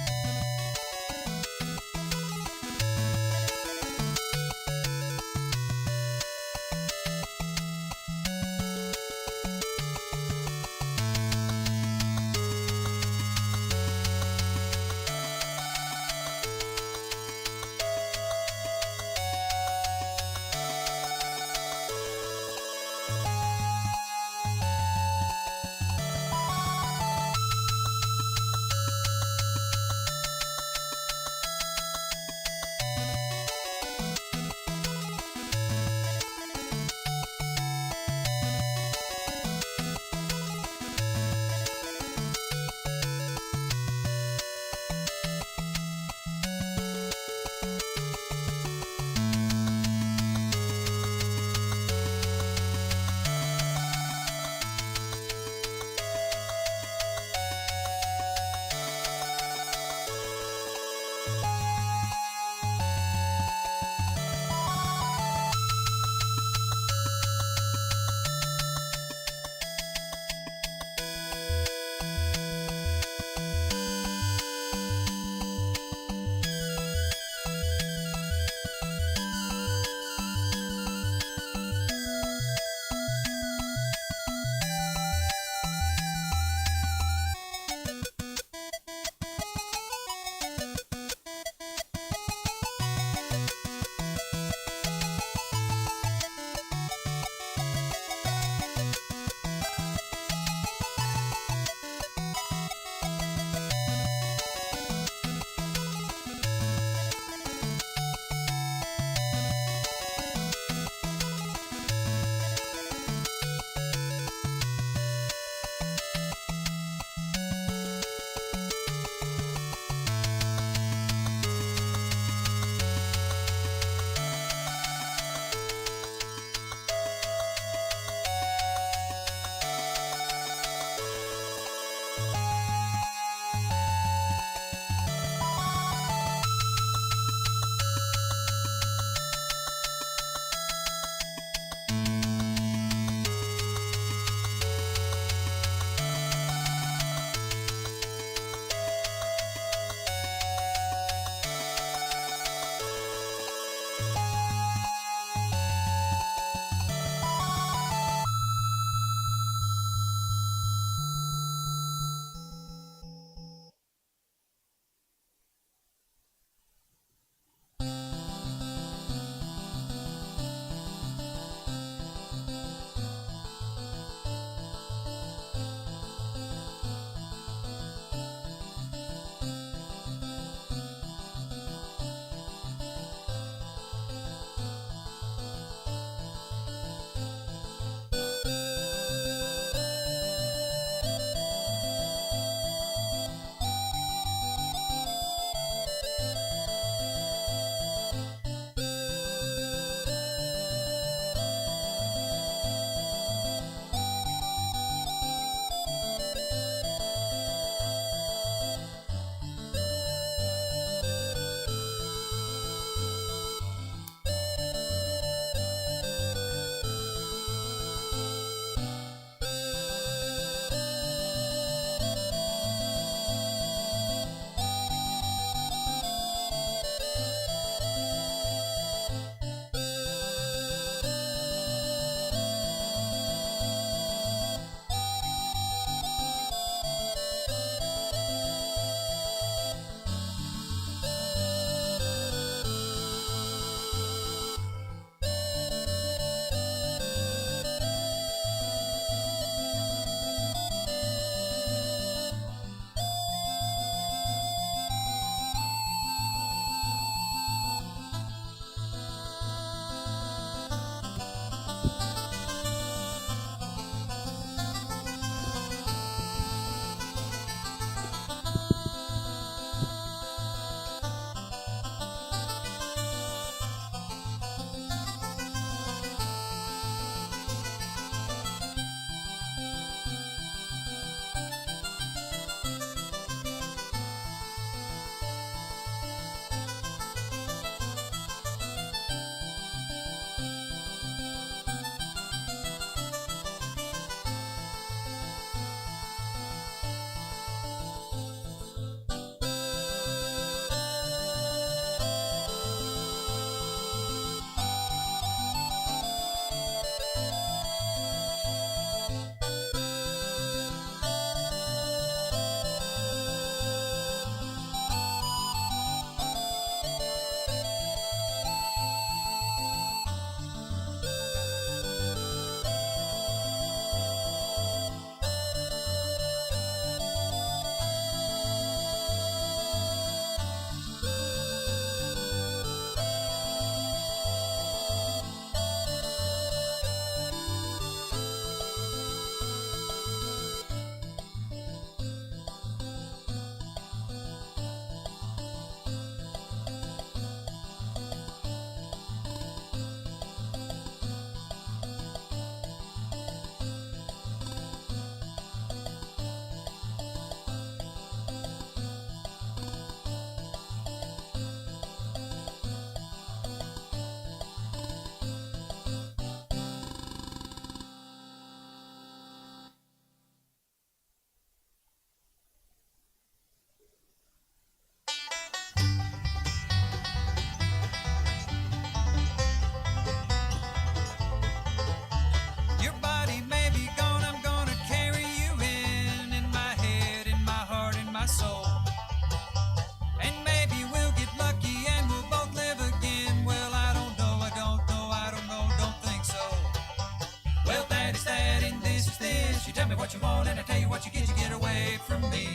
want, and I tell you what you get away from me.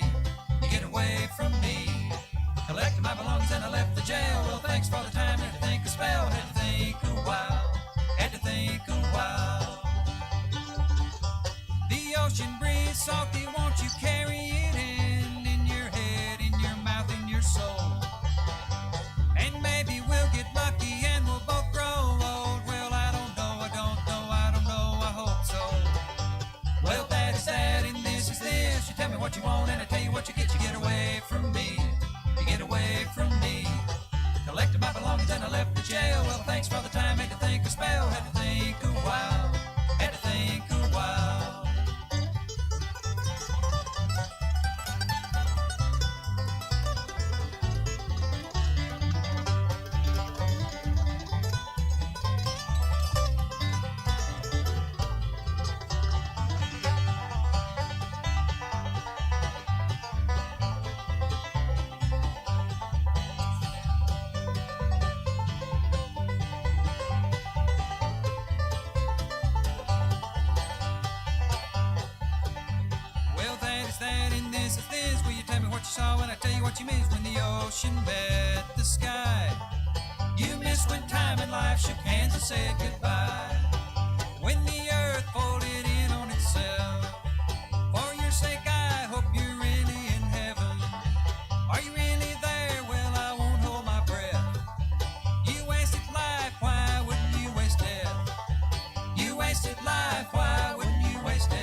You get away from me. Collected my belongings and I left the jail. Well, thanks for the time, had to think a spell, had to think a while, had to think a while. The ocean breeze, salty, won't you carry it in your head, in your mouth, in your soul? And maybe we'll get lucky and we'll both grow old. Well, I don't know, I don't know, I don't know, I hope so. Well, that is that, and this is this. You tell me what you want, and I tell you what you get away from me. You get away from me. Collected my belongings and I left the jail. Well, thanks for the time, had to think a spell, had to think a while, had to think a while. That and this is this. Will you tell me what you saw when I tell you what you missed when the ocean met the sky? You missed when time and life shook hands and said goodbye. When the earth folded in on itself. For your sake I hope you're really in heaven. Are you really there? Well, I won't hold my breath. You wasted life, why wouldn't you waste death? You wasted life, why wouldn't you waste death?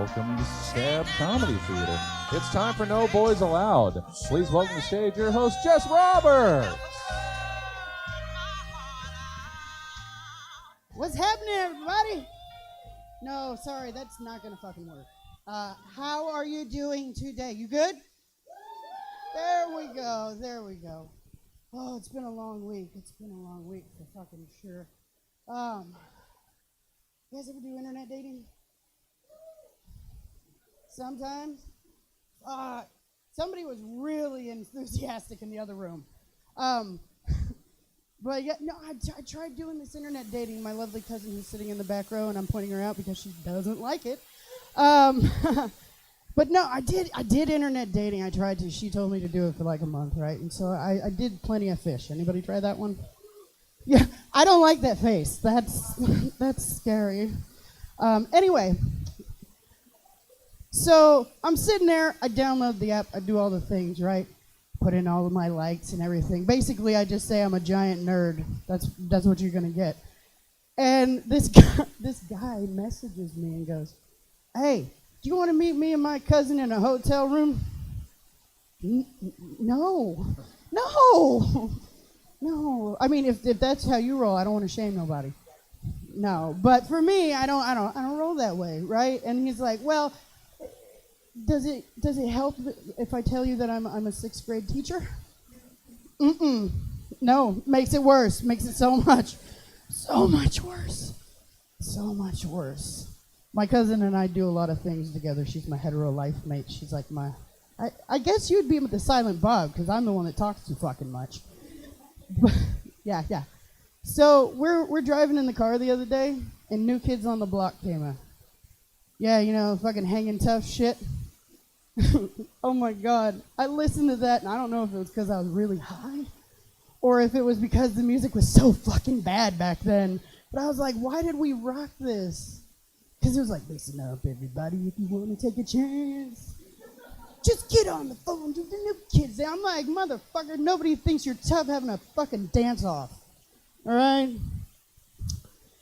welcome to Stab Comedy Theater. It's time for No Boys Allowed. Please welcome to the stage your host, Jess Roberts. What's happening, everybody? No, sorry, that's not gonna fucking work. How are you doing today? You good? There we go, there we go. Oh, it's been a long week. It's been a long week for fucking sure. You guys ever do internet dating? Sometimes. Somebody was really enthusiastic in the other room. But yeah, no, I tried doing this internet dating. My lovely cousin who's sitting in the back row, and I'm pointing her out because she doesn't like it. But no, I did internet dating. I tried to. She told me to do it for like a month, right? And so I did Plenty of Fish. Anybody try that one? Yeah, I don't like that face. That's scary. Anyway, so I'm sitting there. I download the app. I do all the things, right? Put in all of my likes and everything. Basically, I just say I'm a giant nerd. That's what you're gonna get. And this guy messages me and goes, "Hey, do you want to meet me and my cousin in a hotel room?" No. I mean, if that's how you roll, I don't want to shame nobody. No, but for me, I don't roll that way, right? And he's like, "Well, does it help if I tell you that I'm a 6th grade teacher?" No, makes it worse. Makes it so much worse. So much worse. My cousin and I do a lot of things together. She's my hetero life mate. She's like I guess you'd be the silent Bob because I'm the one that talks too fucking much. Yeah. So we're driving in the car the other day, and New Kids on the Block came out. Yeah, fucking hanging tough shit. Oh my God. I listened to that, and I don't know if it was because I was really high or if it was because the music was so fucking bad back then. But I was like, why did we rock this? Because it was like, listen up, everybody, if you want to take a chance, just get on the phone to the New Kids. I'm like, motherfucker, nobody thinks you're tough having a fucking dance-off. All right?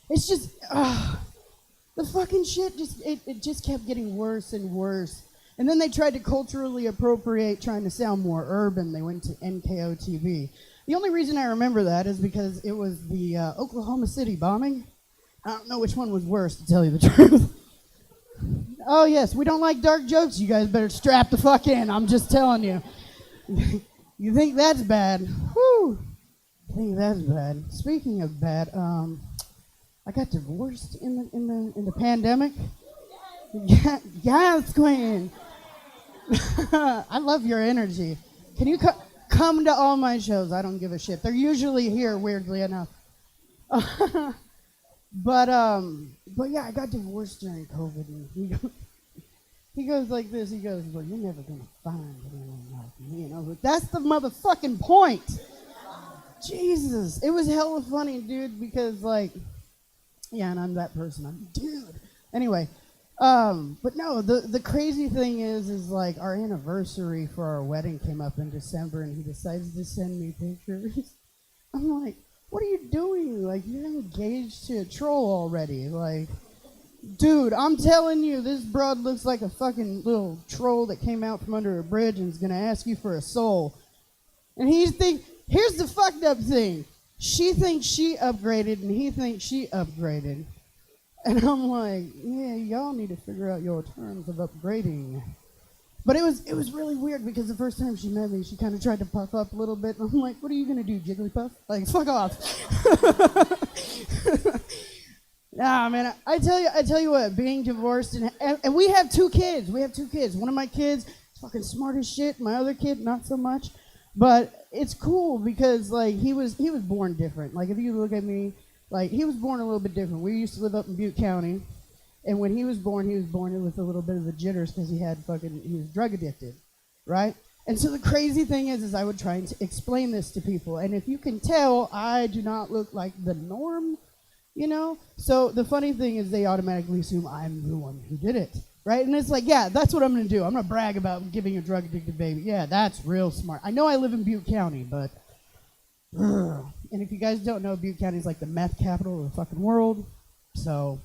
It's just, the fucking shit it just kept getting worse and worse. And then they tried to culturally appropriate, trying to sound more urban. They went to NKOTB. The only reason I remember that is because it was the Oklahoma City bombing. I don't know which one was worse, to tell you the truth. Oh, yes, we don't like dark jokes. You guys better strap the fuck in. I'm just telling you. You think that's bad? Whew. I think that's bad. Speaking of bad, I got divorced in the pandemic. Yes, Queen. I love your energy. Can you come to all my shows? I don't give a shit. They're usually here, weirdly enough. But yeah, I got divorced during COVID. And he goes like this. He goes, "Well, you're never gonna find anyone like me." And I was like, "That's the motherfucking point." Jesus, it was hella funny, dude. Because yeah, and I'm that person. I'm dude. Anyway. But no, the crazy thing is our anniversary for our wedding came up in December, and he decides to send me pictures. I'm like, what are you doing? You're engaged to a troll already. Dude, I'm telling you, this broad looks like a fucking little troll that came out from under a bridge and is gonna ask you for a soul. And here's the fucked up thing. She thinks she upgraded, and he thinks she upgraded. And I'm like, yeah, y'all need to figure out your terms of upgrading. But it was really weird because the first time she met me, she kind of tried to puff up a little bit. And I'm like, what are you going to do, Jigglypuff? Fuck off. Nah, man, I tell you what, being divorced, and we have 2 kids. We have 2 kids. One of my kids is fucking smart as shit. My other kid, not so much. But it's cool because, he was born different. If you look at me, he was born a little bit different. We used to live up in Butte County, and when he was born with a little bit of the jitters because he was drug addicted, right? And so the crazy thing is I would try and explain this to people, and if you can tell, I do not look like the norm, So the funny thing is they automatically assume I'm the one who did it, right? And it's yeah, that's what I'm going to do. I'm going to brag about giving a drug addicted baby. Yeah, that's real smart. I know I live in Butte County, but... And if you guys don't know, Butte County is the meth capital of the fucking world. So,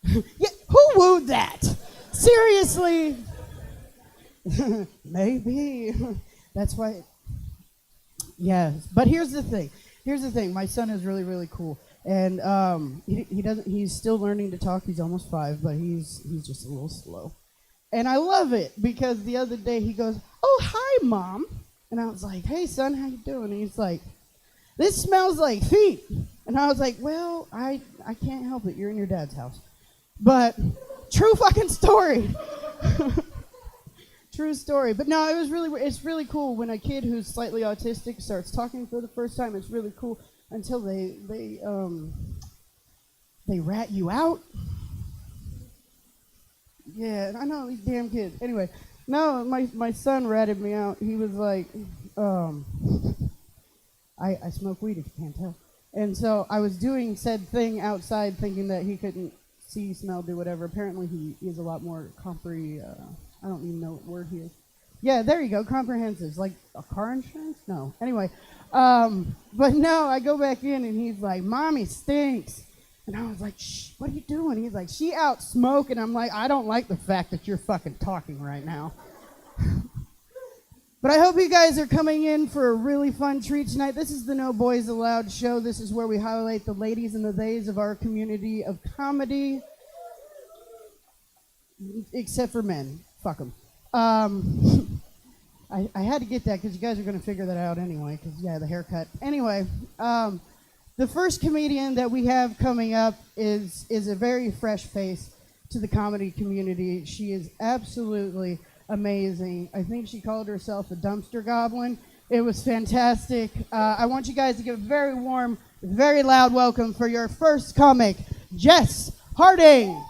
yeah, who wooed that? Seriously. Maybe. That's why. Yes, but here's the thing. My son is really, really cool, and he doesn't. He's still learning to talk. He's almost 5, but he's just a little slow, and I love it because the other day he goes, "Oh, hi, Mom," and I was like, "Hey, son, how you doing?" And he's like, "This smells like feet," and I was like, "Well, I can't help it. You're in your dad's house," but true fucking story. True story. But no, it's really cool when a kid who's slightly autistic starts talking for the first time. It's really cool until they rat you out. Yeah, I know, these damn kids. Anyway, no, my son ratted me out. He was like, I smoke weed if you can't tell. And so I was doing said thing outside thinking that he couldn't see, smell, do whatever. Apparently he is a lot more I don't even know what word he is. Yeah, there you go, comprehensive. Like a car insurance? No. Anyway, but no, I go back in and he's like, "Mommy stinks." And I was like, "Shh, what are you doing?" He's like, "She out smoking." I'm like, "I don't like the fact that you're fucking talking right now." But I hope you guys are coming in for a really fun treat tonight. This is the No Boyz Allowed show. This is where we highlight the ladies and the theys of our community of comedy. Except for men. Fuck them. I had to get that because you guys are going to figure that out anyway, because, yeah, the haircut. Anyway, the first comedian that we have coming up is a very fresh face to the comedy community. She is absolutely amazing. I think she called herself a dumpster goblin. It was fantastic. I want you guys to give a very warm, very loud welcome for your first comic, Jess Harding.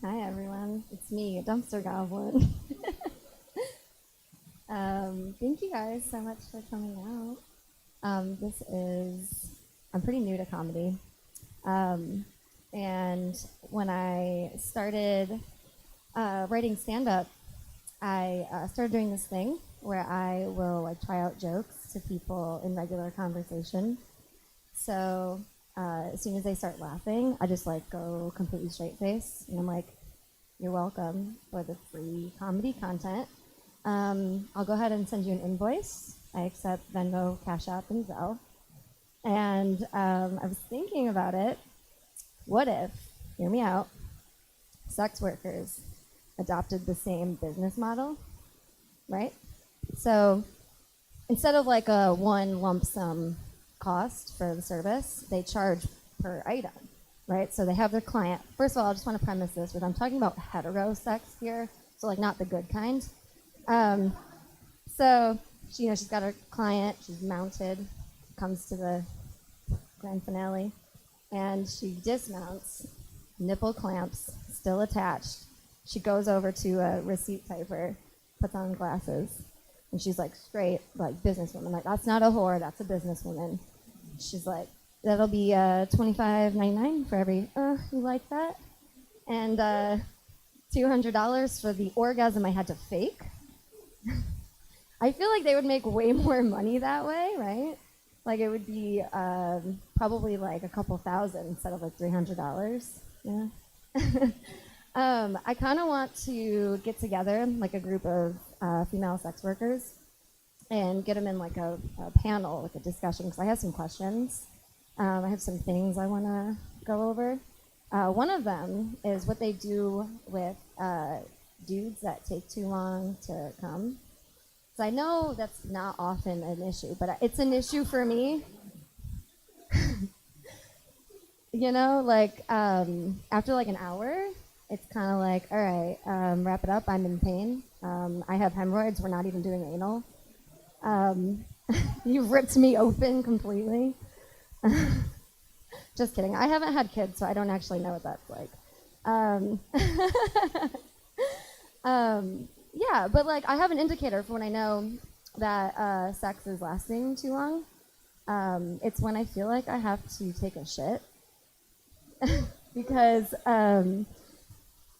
Hi everyone, it's me, Dumpster Goblin. Thank you guys so much for coming out. I'm pretty new to comedy. And when I started writing stand-up, I started doing this thing where I will try out jokes to people in regular conversation. So as soon as they start laughing, I just go completely straight face, and I'm like, "You're welcome for the free comedy content. I'll go ahead and send you an invoice. I accept Venmo, Cash App, and Zelle." And I was thinking about it. What if, hear me out, sex workers adopted the same business model, right? So instead of a one lump sum cost for the service, they charge per item, right? So they have their client. First of all, I just want to premise this with I'm talking about hetero sex here, so not the good kind. So she's got her client, she's mounted, comes to the grand finale, and she dismounts, nipple clamps still attached. She goes over to a receipt typer, puts on glasses, and she's straight, businesswoman. That's not a whore, that's a businesswoman. She's like, "That'll be $25.99 for every, you like that? And $200 for the orgasm I had to fake." I feel like they would make way more money that way, right? It would be probably a couple thousand instead of $300. Yeah. I kind of want to get together a group of female sex workers and get them in a panel, a discussion, because I have some questions. I have some things I want to go over. One of them is what they do with dudes that take too long to come. So I know that's not often an issue, but it's an issue for me. After an hour, it's kind of all right, wrap it up, I'm in pain. I have hemorrhoids, we're not even doing anal. You've ripped me open completely. Just kidding. I haven't had kids, so I don't actually know what that's like. Yeah, but I have an indicator for when I know that sex is lasting too long. It's when I feel like I have to take a shit. Because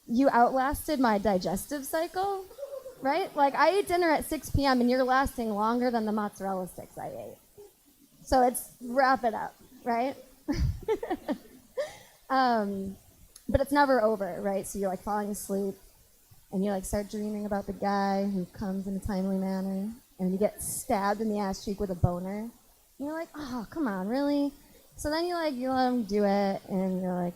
you outlasted my digestive cycle, right? I ate dinner at 6 p.m. and you're lasting longer than the mozzarella sticks I ate. So it's wrap it up, right? But it's never over, right? So you're like falling asleep, and you like start dreaming about the guy who comes in a timely manner, and you get stabbed in the ass cheek with a boner. And you're like, oh, come on, really? So then you let him do it, and you're like,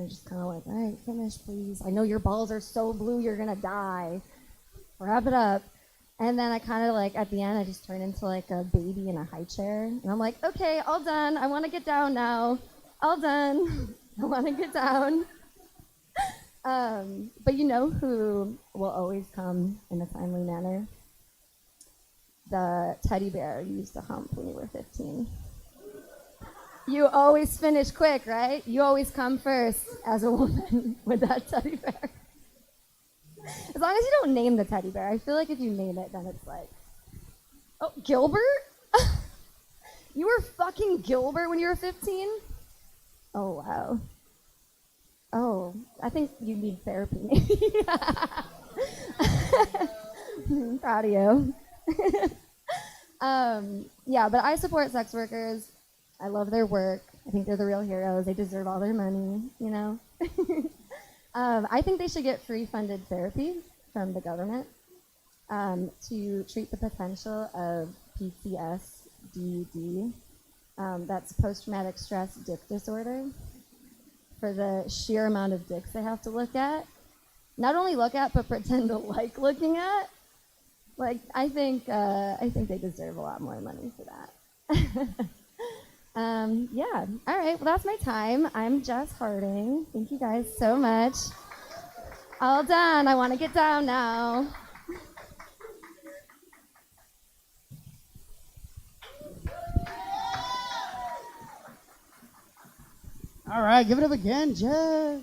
just kind of like, all right, finish, please. I know your balls are so blue, you're gonna die. Wrap it up. And then I kind of like, at the end, I just turn into like a baby in a high chair. And I'm like, okay, all done. I want to get down now. All done. I want to get down. But you know who will always come in a timely manner? The teddy bear you used to hump when you were 15. You always finish quick, right? You always come first as a woman with that teddy bear. As long as you don't name the teddy bear. I feel like if you name it, then it's like, oh, Gilbert? You were fucking Gilbert when you were 15? Oh, wow. Oh, I think you need therapy, maybe. I'm proud of you. Yeah, but I support sex workers. I love their work. I think they're the real heroes. They deserve all their money, I think they should get free funded therapy from the government to treat the potential of PTSD. That's post-traumatic stress dick disorder. For the sheer amount of dicks they have to look at. Not only look at, but pretend to like looking at. Like, I think they deserve a lot more money for that. Yeah, all right, well, that's my time. I'm Jess Harding. Thank you guys so much. All done. I want to get down now. All right, give it up again, Jess.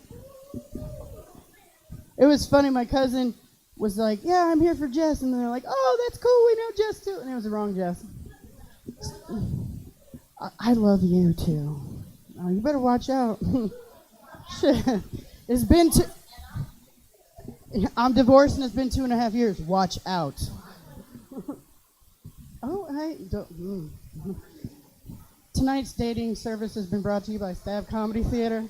It was funny. My cousin was like, yeah, I'm here for Jess. And they're like, oh, that's cool. We know Jess, too. And it was the wrong Jess. I love you, too. Oh, you better watch out. Shit. It's been I'm divorced, and it's been 2.5 years. Watch out. Oh, I don't... Tonight's dating service has been brought to you by Stab Comedy Theater.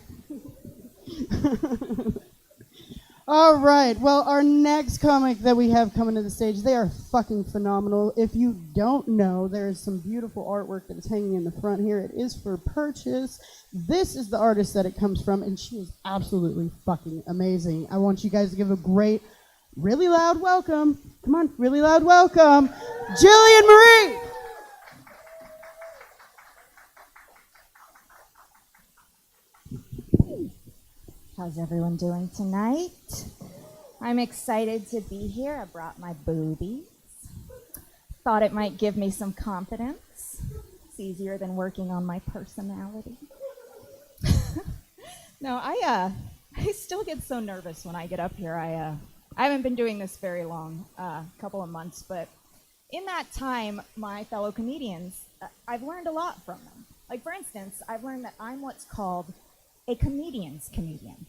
All right, well, our next comic that we have coming to the stage, they are fucking phenomenal. If you don't know, there is some beautiful artwork that is hanging in the front here. It is for purchase. This is the artist that it comes from, and she is absolutely fucking amazing. I want you guys to give a great, really loud welcome. Come on, really loud welcome. Jillian Marie! How's everyone doing tonight? I'm excited to be here. I brought my boobies. Thought it might give me some confidence. It's easier than working on my personality. No, I still get so nervous when I get up here. I haven't been doing this very long, a couple of months, but in that time, my fellow comedians, I've learned a lot from them. Like, for instance, I've learned that I'm what's called a comedian's comedian.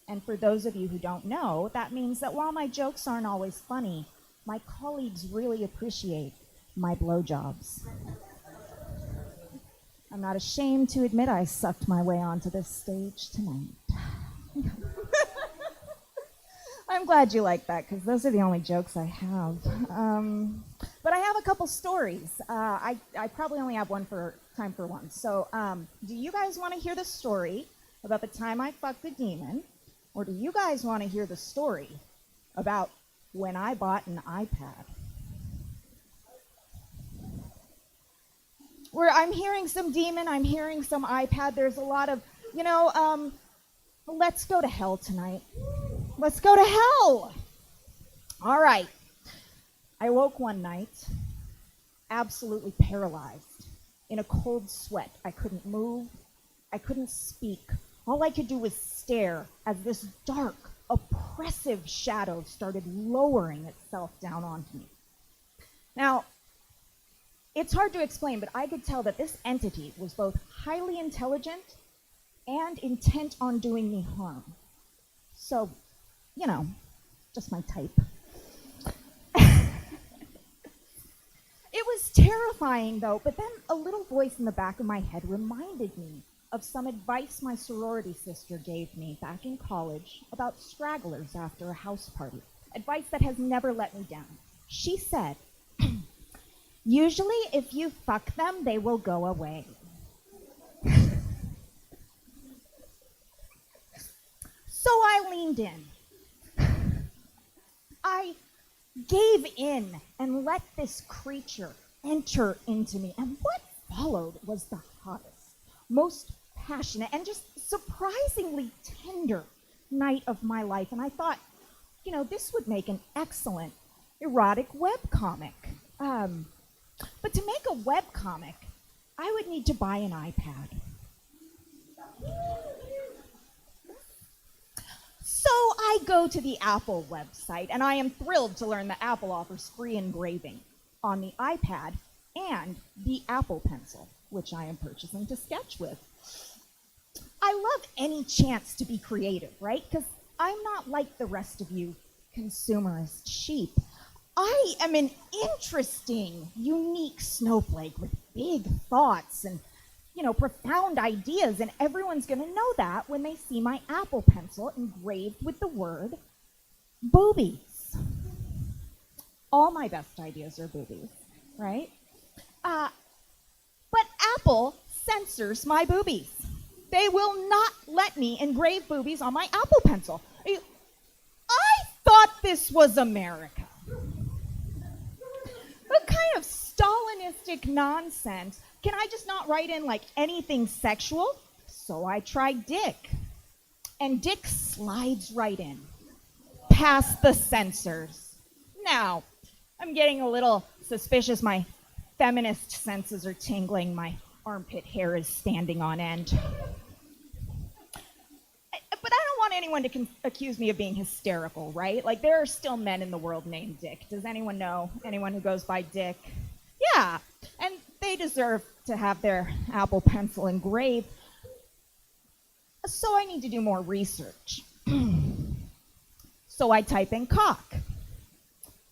And for those of you who don't know, that means that while my jokes aren't always funny, my colleagues really appreciate my blowjobs. I'm not ashamed to admit I sucked my way onto this stage tonight. I'm glad you like that, because those are the only jokes I have. But I have a couple stories. I probably only have time for one. So do you guys want to hear the story about the time I fucked a demon? Or do you guys want to hear the story about when I bought an iPad? Where I'm hearing some demon, I'm hearing some iPad. There's a lot of, let's go to hell tonight. Let's go to hell. All right. I woke one night absolutely paralyzed, in a cold sweat. I couldn't move. I couldn't speak. All I could do was stare as this dark, oppressive shadow started lowering itself down onto me. Now, it's hard to explain, but I could tell that this entity was both highly intelligent and intent on doing me harm. So, just my type. It was terrifying, though, but then a little voice in the back of my head reminded me of some advice my sorority sister gave me back in college about stragglers after a house party. Advice that has never let me down. She said, usually if you fuck them, they will go away. So I leaned in. I gave in and let this creature enter into me. And what followed was the hottest, most passionate, and just surprisingly tender night of my life. And I thought, this would make an excellent erotic webcomic. But to make a webcomic, I would need to buy an iPad. So I go to the Apple website, and I am thrilled to learn that Apple offers free engraving on the iPad and the Apple Pencil, which I am purchasing to sketch with. I love any chance to be creative, right? Because I'm not like the rest of you consumerist sheep. I am an interesting, unique snowflake with big thoughts and profound ideas, and everyone's going to know that when they see my Apple Pencil engraved with the word boobies. All my best ideas are boobies, right? But Apple censors my boobies. They will not let me engrave boobies on my Apple Pencil. I thought this was America. What kind of Stalinistic nonsense? Can I just not write in anything sexual? So I tried Dick. And Dick slides right in, past the censors. Now, I'm getting a little suspicious. My feminist senses are tingling. My armpit hair is standing on end. But I don't want anyone to accuse me of being hysterical, right? There are still men in the world named Dick. Does anyone know anyone who goes by Dick? Yeah, and they deserve to have their Apple Pencil engraved. So I need to do more research. So I type in cock.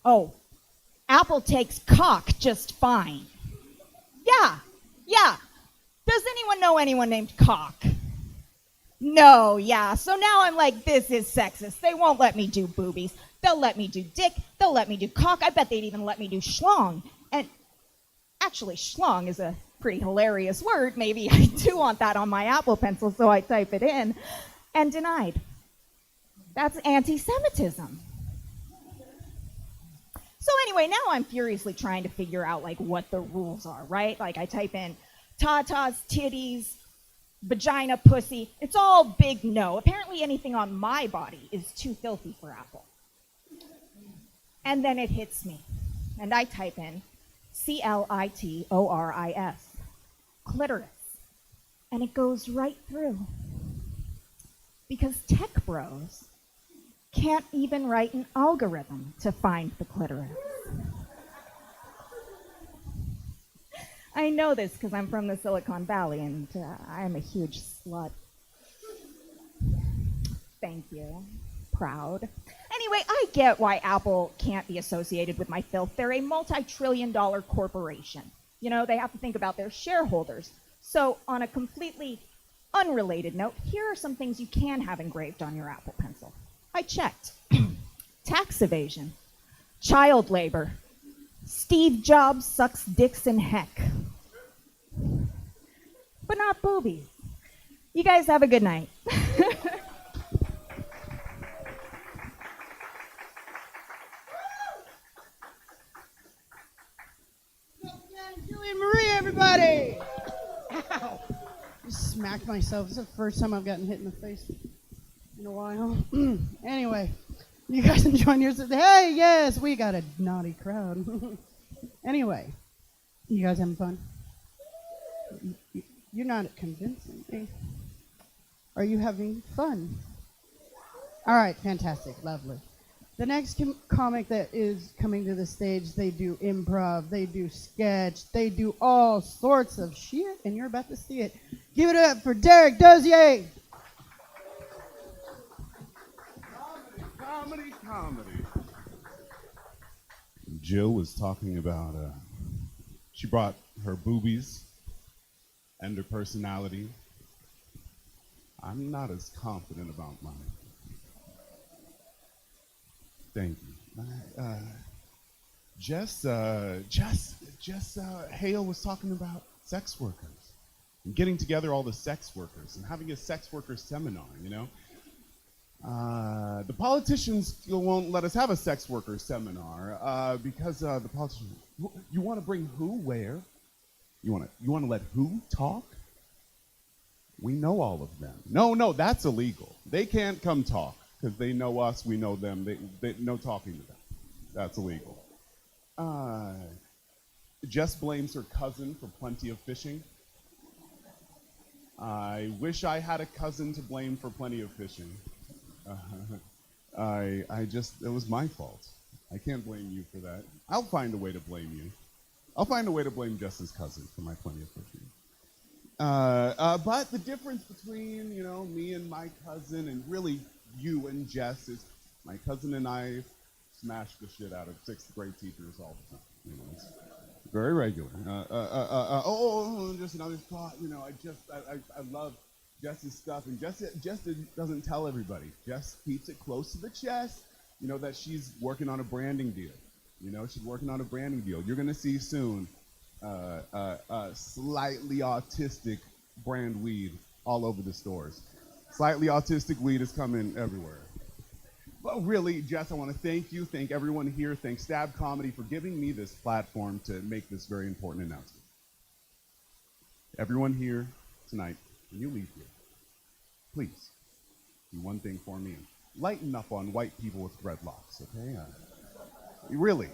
Oh, Apple takes cock just fine. Yeah. Does anyone know anyone named Cock? No, yeah. So now I'm like, this is sexist. They won't let me do boobies. They'll let me do dick. They'll let me do cock. I bet they'd even let me do schlong. And actually, schlong is a pretty hilarious word. Maybe I do want that on my Apple Pencil, so I type it in. And denied. That's anti-Semitism. So anyway, now I'm furiously trying to figure out what the rules are, right? I type in tatas, titties, vagina, pussy. It's all big no. Apparently anything on my body is too filthy for Apple. And then it hits me. And I type in CLITORIS, clitoris. And it goes right through. Because tech bros can't even write an algorithm to find the clitoris. I know this because I'm from the Silicon Valley and I'm a huge slut. Thank you. Proud. Anyway, I get why Apple can't be associated with my filth. They're a multi-trillion-dollar corporation. They have to think about their shareholders. So on a completely unrelated note, here are some things you can have engraved on your Apple Pencil. I checked. Tax evasion, child labor, Steve Jobs sucks dicks in heck. But not boobies. You guys have a good night. Julie Marie, everybody! Ow! Just smacked myself. It's the first time I've gotten hit in the face in a while. Anyway, you guys enjoying yourselves? Hey, yes, we got a naughty crowd. Anyway, you guys having fun? You're not convincing me. Are you having fun? All right, fantastic, lovely. The next comic that is coming to the stage, they do improv, they do sketch, they do all sorts of shit, and you're about to see it. Give it up for Derek Dozier. Comedy. Jill was talking about, she brought her boobies and her personality I'm not as confident about mine. Thank you. Hale was talking about sex workers and getting together all the sex workers and having a sex worker seminar, you know? The politicians won't let us have a sex worker seminar because the politicians, you want to bring who where? You want to let who talk? We know all of them. No, that's illegal. They can't come talk because they know us, we know them. They no talking to them. That's illegal. Jess blames her cousin for plenty of fishing. I wish I had a cousin to blame for plenty of fishing. It was my fault. I can't blame you for that. I'll find a way to blame you. I'll find a way to blame Jess's cousin for my plenty of fishing. But the difference between, you know, me and my cousin and really you and Jess is my cousin and I smash the shit out of 6th grade teachers all the time. You know, it's very regular. Just another thought. You know, I love Jess's stuff, and Jess doesn't tell everybody. Jess keeps it close to the chest. You know that she's working on a branding deal. You're gonna see soon. Slightly autistic brand weed all over the stores. Slightly autistic weed is coming everywhere. But really, Jess, I want to thank everyone here, thank Stab Comedy for giving me this platform to make this very important announcement. Everyone here tonight, when you leave here, please do one thing for me. Lighten up on white people with dreadlocks, okay? Really,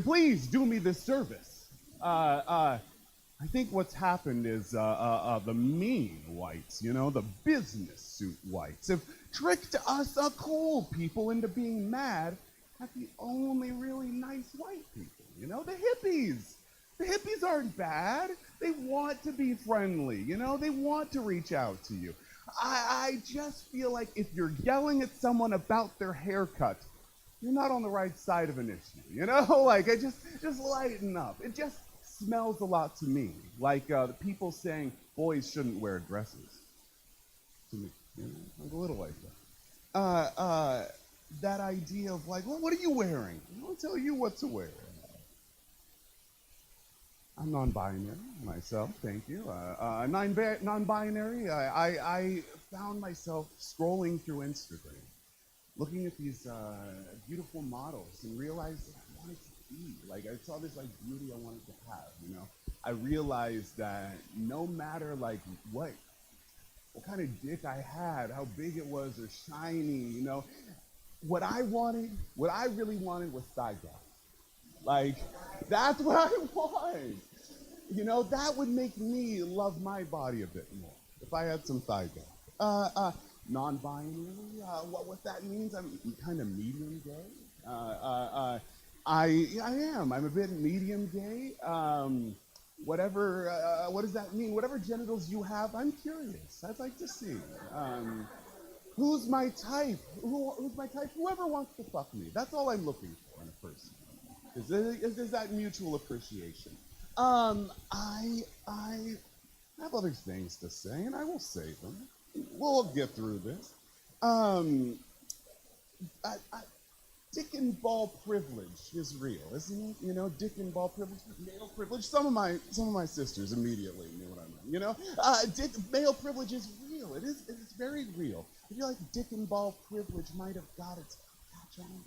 please do me this service. I think what's happened is the mean whites, you know, the business suit whites, have tricked us cool people into being mad at the only really nice white people, you know, the hippies. The hippies aren't bad. They want to be friendly, you know, they want to reach out to you. I just feel like if you're yelling at someone about their haircut, you're not on the right side of an issue, you know? Like, just lighten up. It just smells a lot to me, like the people saying boys shouldn't wear dresses. To me, you know, like a little like that. That idea of like, well, what are you wearing? I'll tell you what to wear. I'm non-binary myself, thank you. Non-binary, I found myself scrolling through Instagram, looking at these beautiful models and realized that I wanted to be. Like, I saw this like beauty I wanted to have, you know? I realized that no matter like what kind of dick I had, how big it was or shiny, you know, what I really wanted was thigh gap. Like, that's what I want. You know, that would make me love my body a bit more if I had some thigh gap. Non-binary, what that means, I'm kind of medium gay. I am. I'm a bit medium gay. What does that mean? Whatever genitals you have, I'm curious. I'd like to see. Who's my type? Who's my type? Whoever wants to fuck me. That's all I'm looking for in a person. Is that mutual appreciation? I have other things to say, and I will say them. We'll get through this. Dick and ball privilege is real, isn't it? You know, dick and ball privilege, male privilege. Some of my sisters immediately knew what I meant. You know, male privilege is real. It's very real. I feel like dick and ball privilege might have got its patch on it.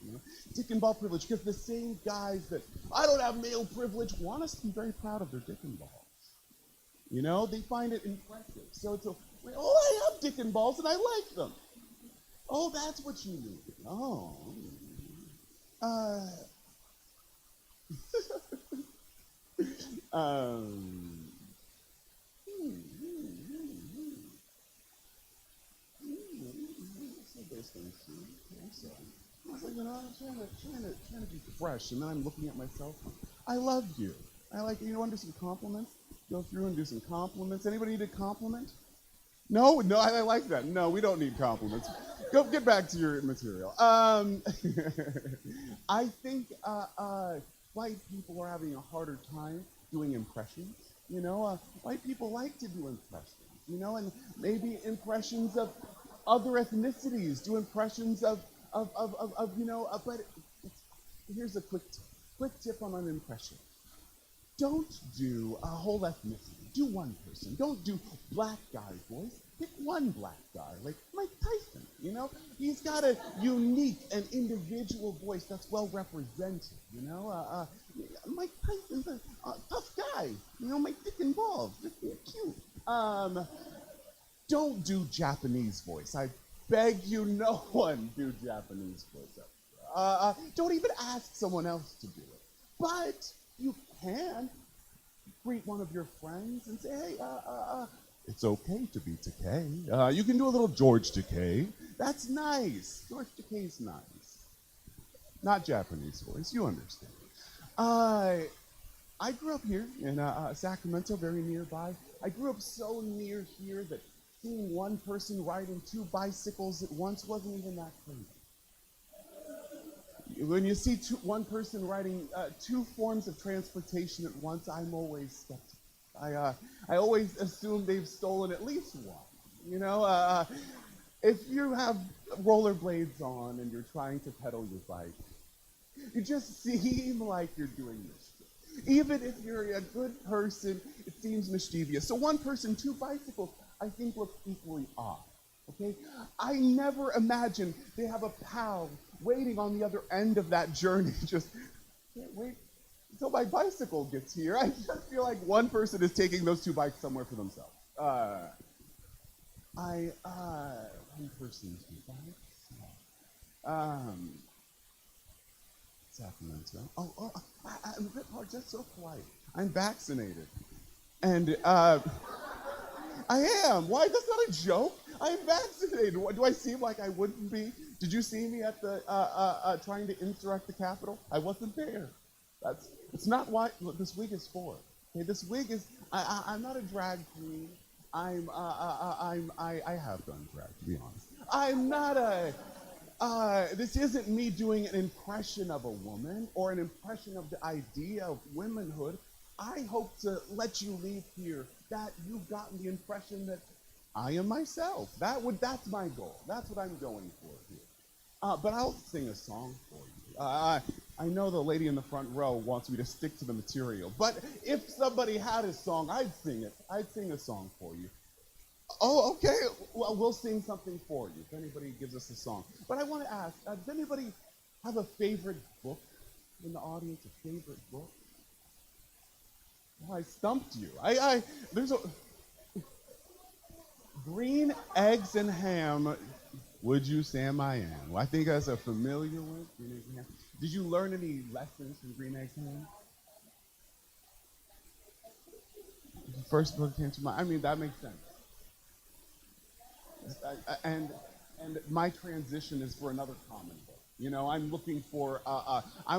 You know? Dick and ball privilege, because the same guys that I don't have male privilege want us to be very proud of their dick and balls. You know, they find it impressive. So it's I have dick and balls and I like them. Oh, that's what you mean. Oh. I'm trying to be fresh, and then I'm looking at myself. I love you. I like you. Want to do some compliments? Go through and do some compliments. Anybody need a compliment? No, I like that. No, we don't need compliments. Go get back to your material. I think white people are having a harder time doing impressions. You know, white people like to do impressions. and maybe impressions of other ethnicities, do impressions of but here's a quick tip on an impression. Don't do a whole ethnicity. Do one person. Don't do black guy voice. Pick one black guy, like Mike Tyson, He's got a unique and individual voice that's well represented, Mike Tyson's a tough guy, my dick and balls, just cute. Don't do Japanese voice. I beg you, no one do Japanese voice. Don't even ask someone else to do it. But you can greet one of your friends and say, hey, it's okay to be Takei. You can do a little George Takei. That's nice. George Takei's nice. Not Japanese voice, you understand. I grew up here in Sacramento, very nearby. I grew up so near here that seeing one person riding two bicycles at once wasn't even that crazy. When you see one person riding two forms of transportation at once, I'm always skeptical. I always assume they've stolen at least one. If you have rollerblades on and you're trying to pedal your bike, you just seem like you're doing mischief. Even if you're a good person, it seems mischievous. So one person, two bicycles, I think look equally odd. Okay? I never imagine they have a pal waiting on the other end of that journey. Just can't wait until my bicycle gets here. I just feel like one person is taking those two bikes somewhere for themselves. One person, two bikes. Sacramento. I'm a bit hard, just so polite. I'm vaccinated. And I am. Why? That's not a joke. I'm vaccinated. Do I seem like I wouldn't be? Did you see me at the trying to insurrect the Capitol? I wasn't there. It's not what this wig is for. Okay, this wig is. I'm not a drag queen. I have done drag, to be honest. I'm not a. This isn't me doing an impression of a woman or an impression of the idea of womanhood. I hope to let you leave here that you've gotten the impression that I am myself. That's my goal. That's what I'm going for here. But I'll sing a song for you. I know the lady in the front row wants me to stick to the material, but if somebody had a song, I'd sing it. I'd sing a song for you. Oh, okay. Well, we'll sing something for you if anybody gives us a song. But I want to ask, does anybody have a favorite book in the audience? A favorite book? Oh, I stumped you. There's a Green Eggs and Ham. Would you Sam I am? Well, I think that's a familiar one. Green Eggs and Ham. Did you learn any lessons from Green Eggs and Ham? The first book came to mind. I mean, that makes sense. And my transition is for another common book. I'm looking for. I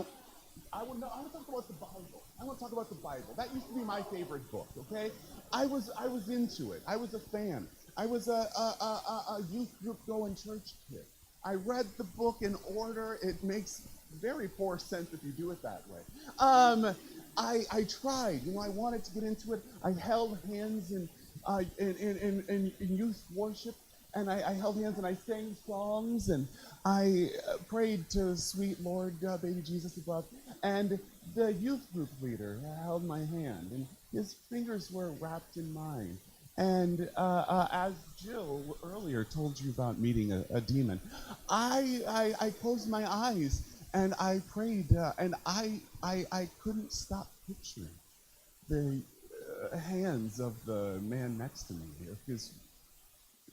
want to talk about the Bible. I want to talk about the Bible. That used to be my favorite book. Okay, I was into it. I was a fan. I was a youth group going church kid. I read the book in order. It makes very poor sense if you do it that way. I tried. I wanted to get into it. I held hands in youth worship. And I held hands and I sang songs and I prayed to sweet Lord, baby Jesus above. And the youth group leader held my hand and his fingers were wrapped in mine. And as Jill earlier told you about meeting a demon, I closed my eyes and I prayed and I couldn't stop picturing the hands of the man next to me. His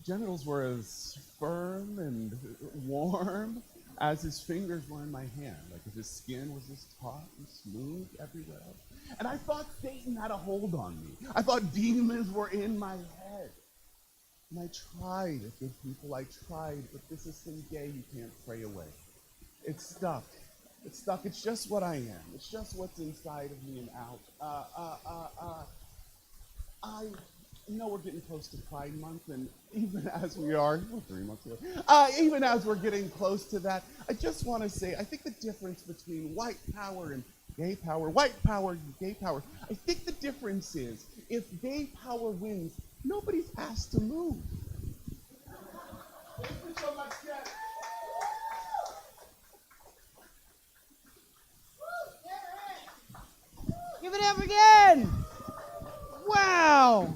genitals were as firm and warm as his fingers were in my hand. Like if his skin was as taut and smooth everywhere else. And I thought Satan had a hold on me. I thought demons were in my head. And I tried, good people, I tried, but this is some gay you can't pray away. It's stuck. It's stuck. It's just what I am. It's just what's inside of me and out. I know we're getting close to Pride Month, and even as we are, 3 months ago, even as we're getting close to that, I just want to say, I think the difference between white power and gay power, white power and gay power, I think the difference is, if gay power wins, Nobody's asked to move. Give it up again. Wow.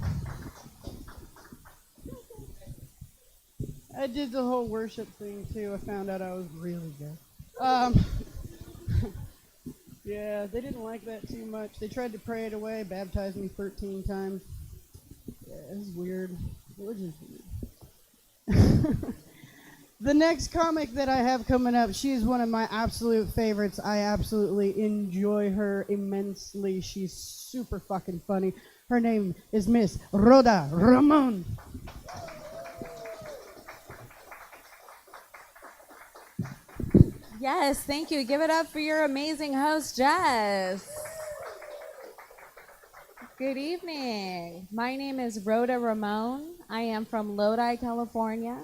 I did the whole worship thing too. I found out I was really good. Yeah, they didn't like that too much. They tried to pray it away, baptized me 13 times. Yeah, it was weird. Religion's weird. The next comic that I have coming up, she is one of my absolute favorites. I absolutely enjoy her immensely. She's super fucking funny. Her name is Miss Rhoda Ramon. Yes, thank you. Give it up for your amazing host, Jess. Good evening. My name is Rhoda Ramon. I am from Lodi, California.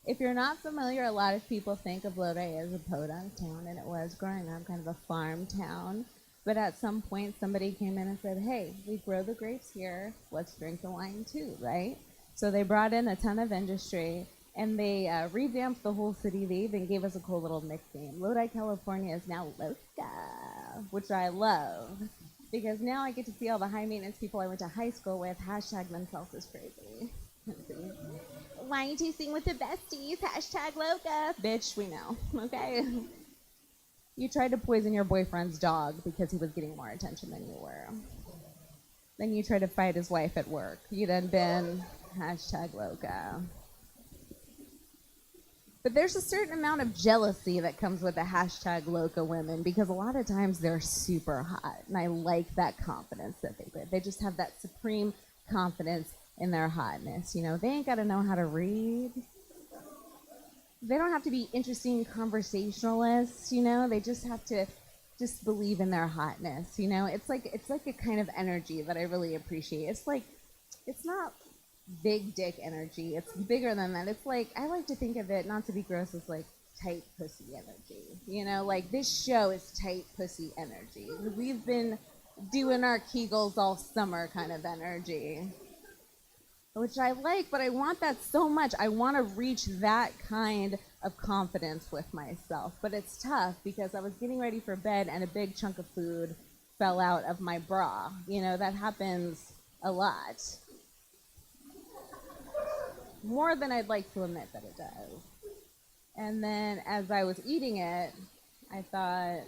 If you're not familiar, a lot of people think of Lodi as a podunk town, and it was growing up kind of a farm town. But at some point, somebody came in and said, hey, we grow the grapes here. Let's drink the wine too, right? So they brought in a ton of industry. And they revamped the whole city. They even gave us a cool little nickname. Lodi, California is now Loca, which I love. Because now I get to see all the high maintenance people I went to high school with hashtag themselves as crazy. Why don't you sing with the besties? Hashtag Loca. Bitch, we know, okay? You tried to poison your boyfriend's dog because he was getting more attention than you were. Then you tried to fight his wife at work. You'd then been hashtag Loca. But there's a certain amount of jealousy that comes with the hashtag Loca women because a lot of times they're super hot. And I like that confidence that they get. They just have that supreme confidence in their hotness. You know, they ain't got to know how to read. They don't have to be interesting conversationalists, you know. They just have to just believe in their hotness, you know. It's like a kind of energy that I really appreciate. It's not big dick energy. It's bigger than that. It's like, I like to think of it, not to be gross, as like tight pussy energy. You know, like this show is tight pussy energy. We've been doing our Kegels all summer kind of energy, which I like, but I want that so much. I want to reach that kind of confidence with myself. But it's tough because I was getting ready for bed and a big chunk of food fell out of my bra. You know, that happens a lot. More than I'd like to admit that it does. And then as I was eating it, I thought,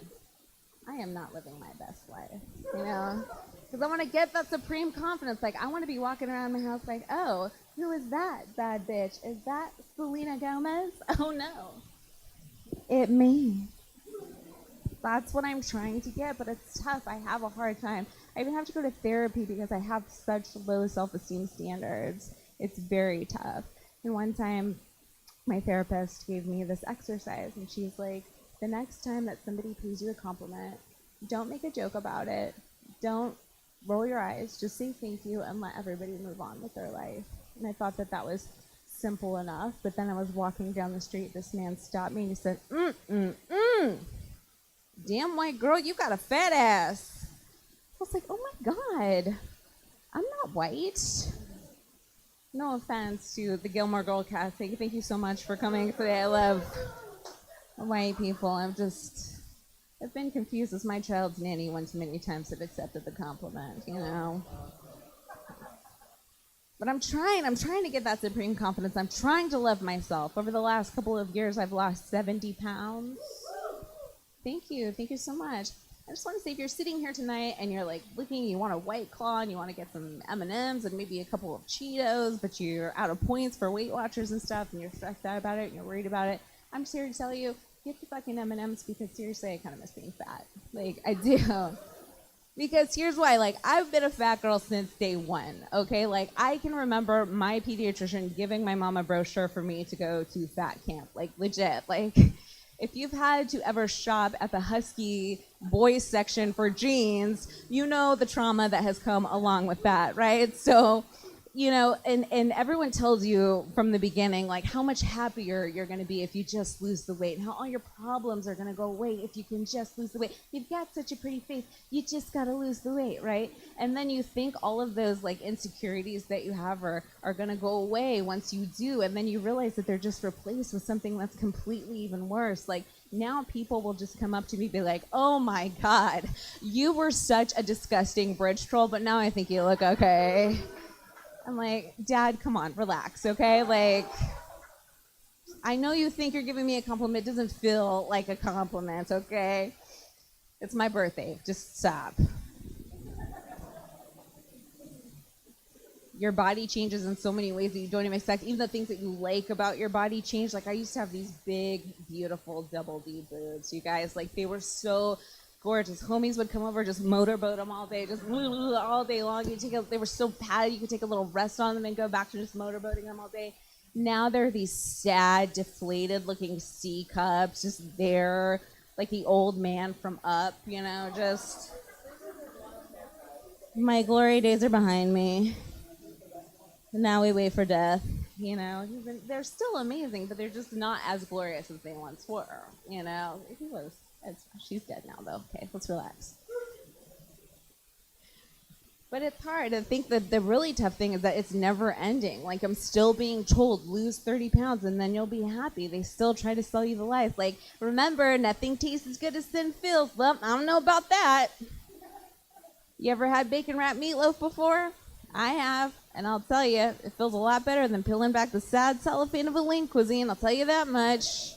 I am not living my best life, you know? Because I want to get that supreme confidence. Like, I want to be walking around my house like, oh, who is that bad bitch? Is that Selena Gomez? Oh, no. It me. That's what I'm trying to get, but it's tough. I have a hard time. I even have to go to therapy because I have such low self-esteem standards. It's very tough. And one time, my therapist gave me this exercise, and she's like, the next time that somebody pays you a compliment, don't make a joke about it. Don't roll your eyes. Just say thank you and let everybody move on with their life. And I thought that was simple enough, but then I was walking down the street. This man stopped me, and he said, damn white girl, you got a fat ass. I was like, oh my God, I'm not white. No offense to the Gilmore Girl casting. Thank you so much for coming today. I love white people. I've been confused as my child's nanny one too many times have accepted the compliment, you know. But I'm trying to get that supreme confidence. I'm trying to love myself. Over the last couple of years, I've lost 70 pounds. Thank you so much. I just want to say, if you're sitting here tonight and you're like looking, you want a White Claw and you want to get some M&Ms and maybe a couple of Cheetos, but you're out of points for Weight Watchers and stuff, and you're stressed out about it and you're worried about it, I'm just here to tell you, get the fucking M&Ms, because seriously, I kind of miss being fat. Like, I do. Because here's why, like, I've been a fat girl since day one, okay? Like, I can remember my pediatrician giving my mom a brochure for me to go to fat camp, like, legit. Like, if you've had to ever shop at the Husky boys section for jeans, you know the trauma that has come along with that, right? So and everyone tells you from the beginning, like, how much happier you're going to be if you just lose the weight, and how all your problems are going to go away if you can just lose the weight. You've got such a pretty face. You just got to lose the weight, right? And then you think all of those, like, insecurities that you have are going to go away once you do, and then you realize that they're just replaced with something that's completely even worse. Like, now people will just come up to me and be like, oh my God, you were such a disgusting bridge troll, but now I think you look okay. I'm like, Dad, come on, relax, okay? Like, I know you think you're giving me a compliment. It doesn't feel like a compliment, okay? It's my birthday. Just stop. Your body changes in so many ways that you don't even expect. Even the things that you like about your body change. Like, I used to have these big, beautiful double D boobs, you guys. Like, they were so gorgeous. Homies would come over, just motorboat them all day, just all day long. They were so padded, you could take a little rest on them and go back to just motorboating them all day. Now they're these sad, deflated-looking C cups, just there, like the old man from Up, just... My glory days are behind me. Now we wait for death, They're still amazing, but they're just not as glorious as they once were, He was. She's dead now, though. Okay, let's relax. But it's hard. I think that the really tough thing is that it's never ending. Like, I'm still being told, lose 30 pounds and then you'll be happy. They still try to sell you the life. Like, remember, nothing tastes as good as thin feels. Well, I don't know about that. You ever had bacon wrapped meatloaf before? I have. And I'll tell you, it feels a lot better than peeling back the sad cellophane of a lean cuisine. I'll tell you that much.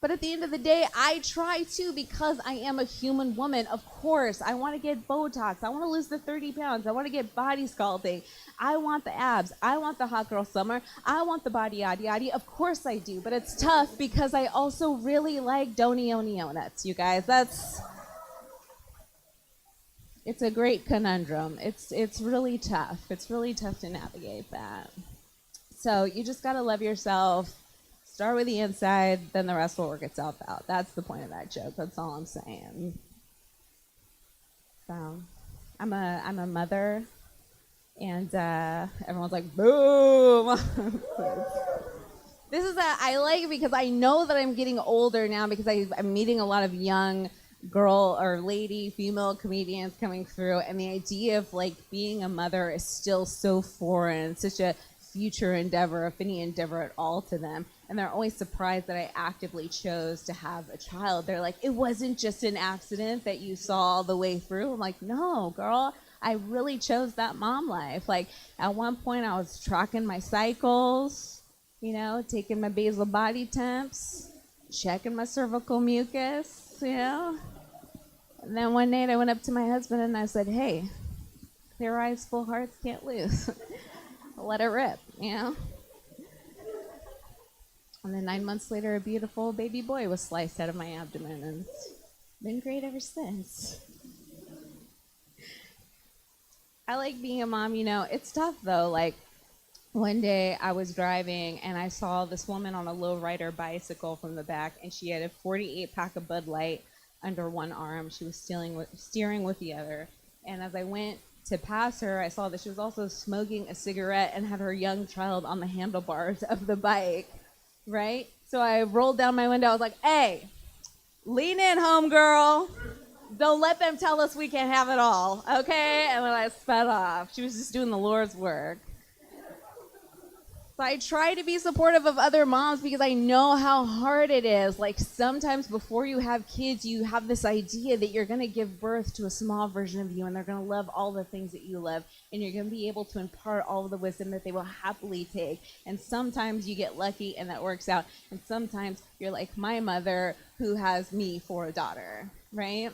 But at the end of the day, I try to because I am a human woman. Of course, I want to get Botox. I want to lose the 30 pounds. I want to get body sculpting. I want the abs. I want the hot girl summer. I want the body yaddy yaddy. Of course I do. But it's tough because I also really like Donio nuts, you guys. It's a great conundrum. It's really tough. It's really tough to navigate that. So you just got to love yourself. Start with the inside, then the rest will work itself out. That's the point of that joke. That's all I'm saying. So, I'm a mother, and everyone's like, boom. This is I like it because I know that I'm getting older now because I'm meeting a lot of young girl or lady, female comedians coming through, and the idea of like being a mother is still so foreign, such a future endeavor, if any endeavor at all to them. And they're always surprised that I actively chose to have a child. They're like, it wasn't just an accident that you saw all the way through. I'm like, no, girl, I really chose that mom life. Like, at one point I was tracking my cycles, taking my basal body temps, checking my cervical mucus, And then one night I went up to my husband and I said, hey, clear eyes, full hearts, can't lose. Let it rip, And then 9 months later, a beautiful baby boy was sliced out of my abdomen, and it's been great ever since. I like being a mom, It's tough, though. Like, one day I was driving, and I saw this woman on a lowrider bicycle from the back, and she had a 48-pack of Bud Light under one arm. She was steering with the other. And as I went to pass her, I saw that she was also smoking a cigarette and had her young child on the handlebars of the bike. Right? So I rolled down my window. I was like, hey, lean in, homegirl. Don't let them tell us we can't have it all, okay? And then I sped off. She was just doing the Lord's work. So I try to be supportive of other moms because I know how hard it is. Like, sometimes before you have kids, you have this idea that you're going to give birth to a small version of you, and they're going to love all the things that you love, and you're going to be able to impart all of the wisdom that they will happily take. And sometimes you get lucky and that works out, and sometimes you're like my mother who has me for a daughter, right?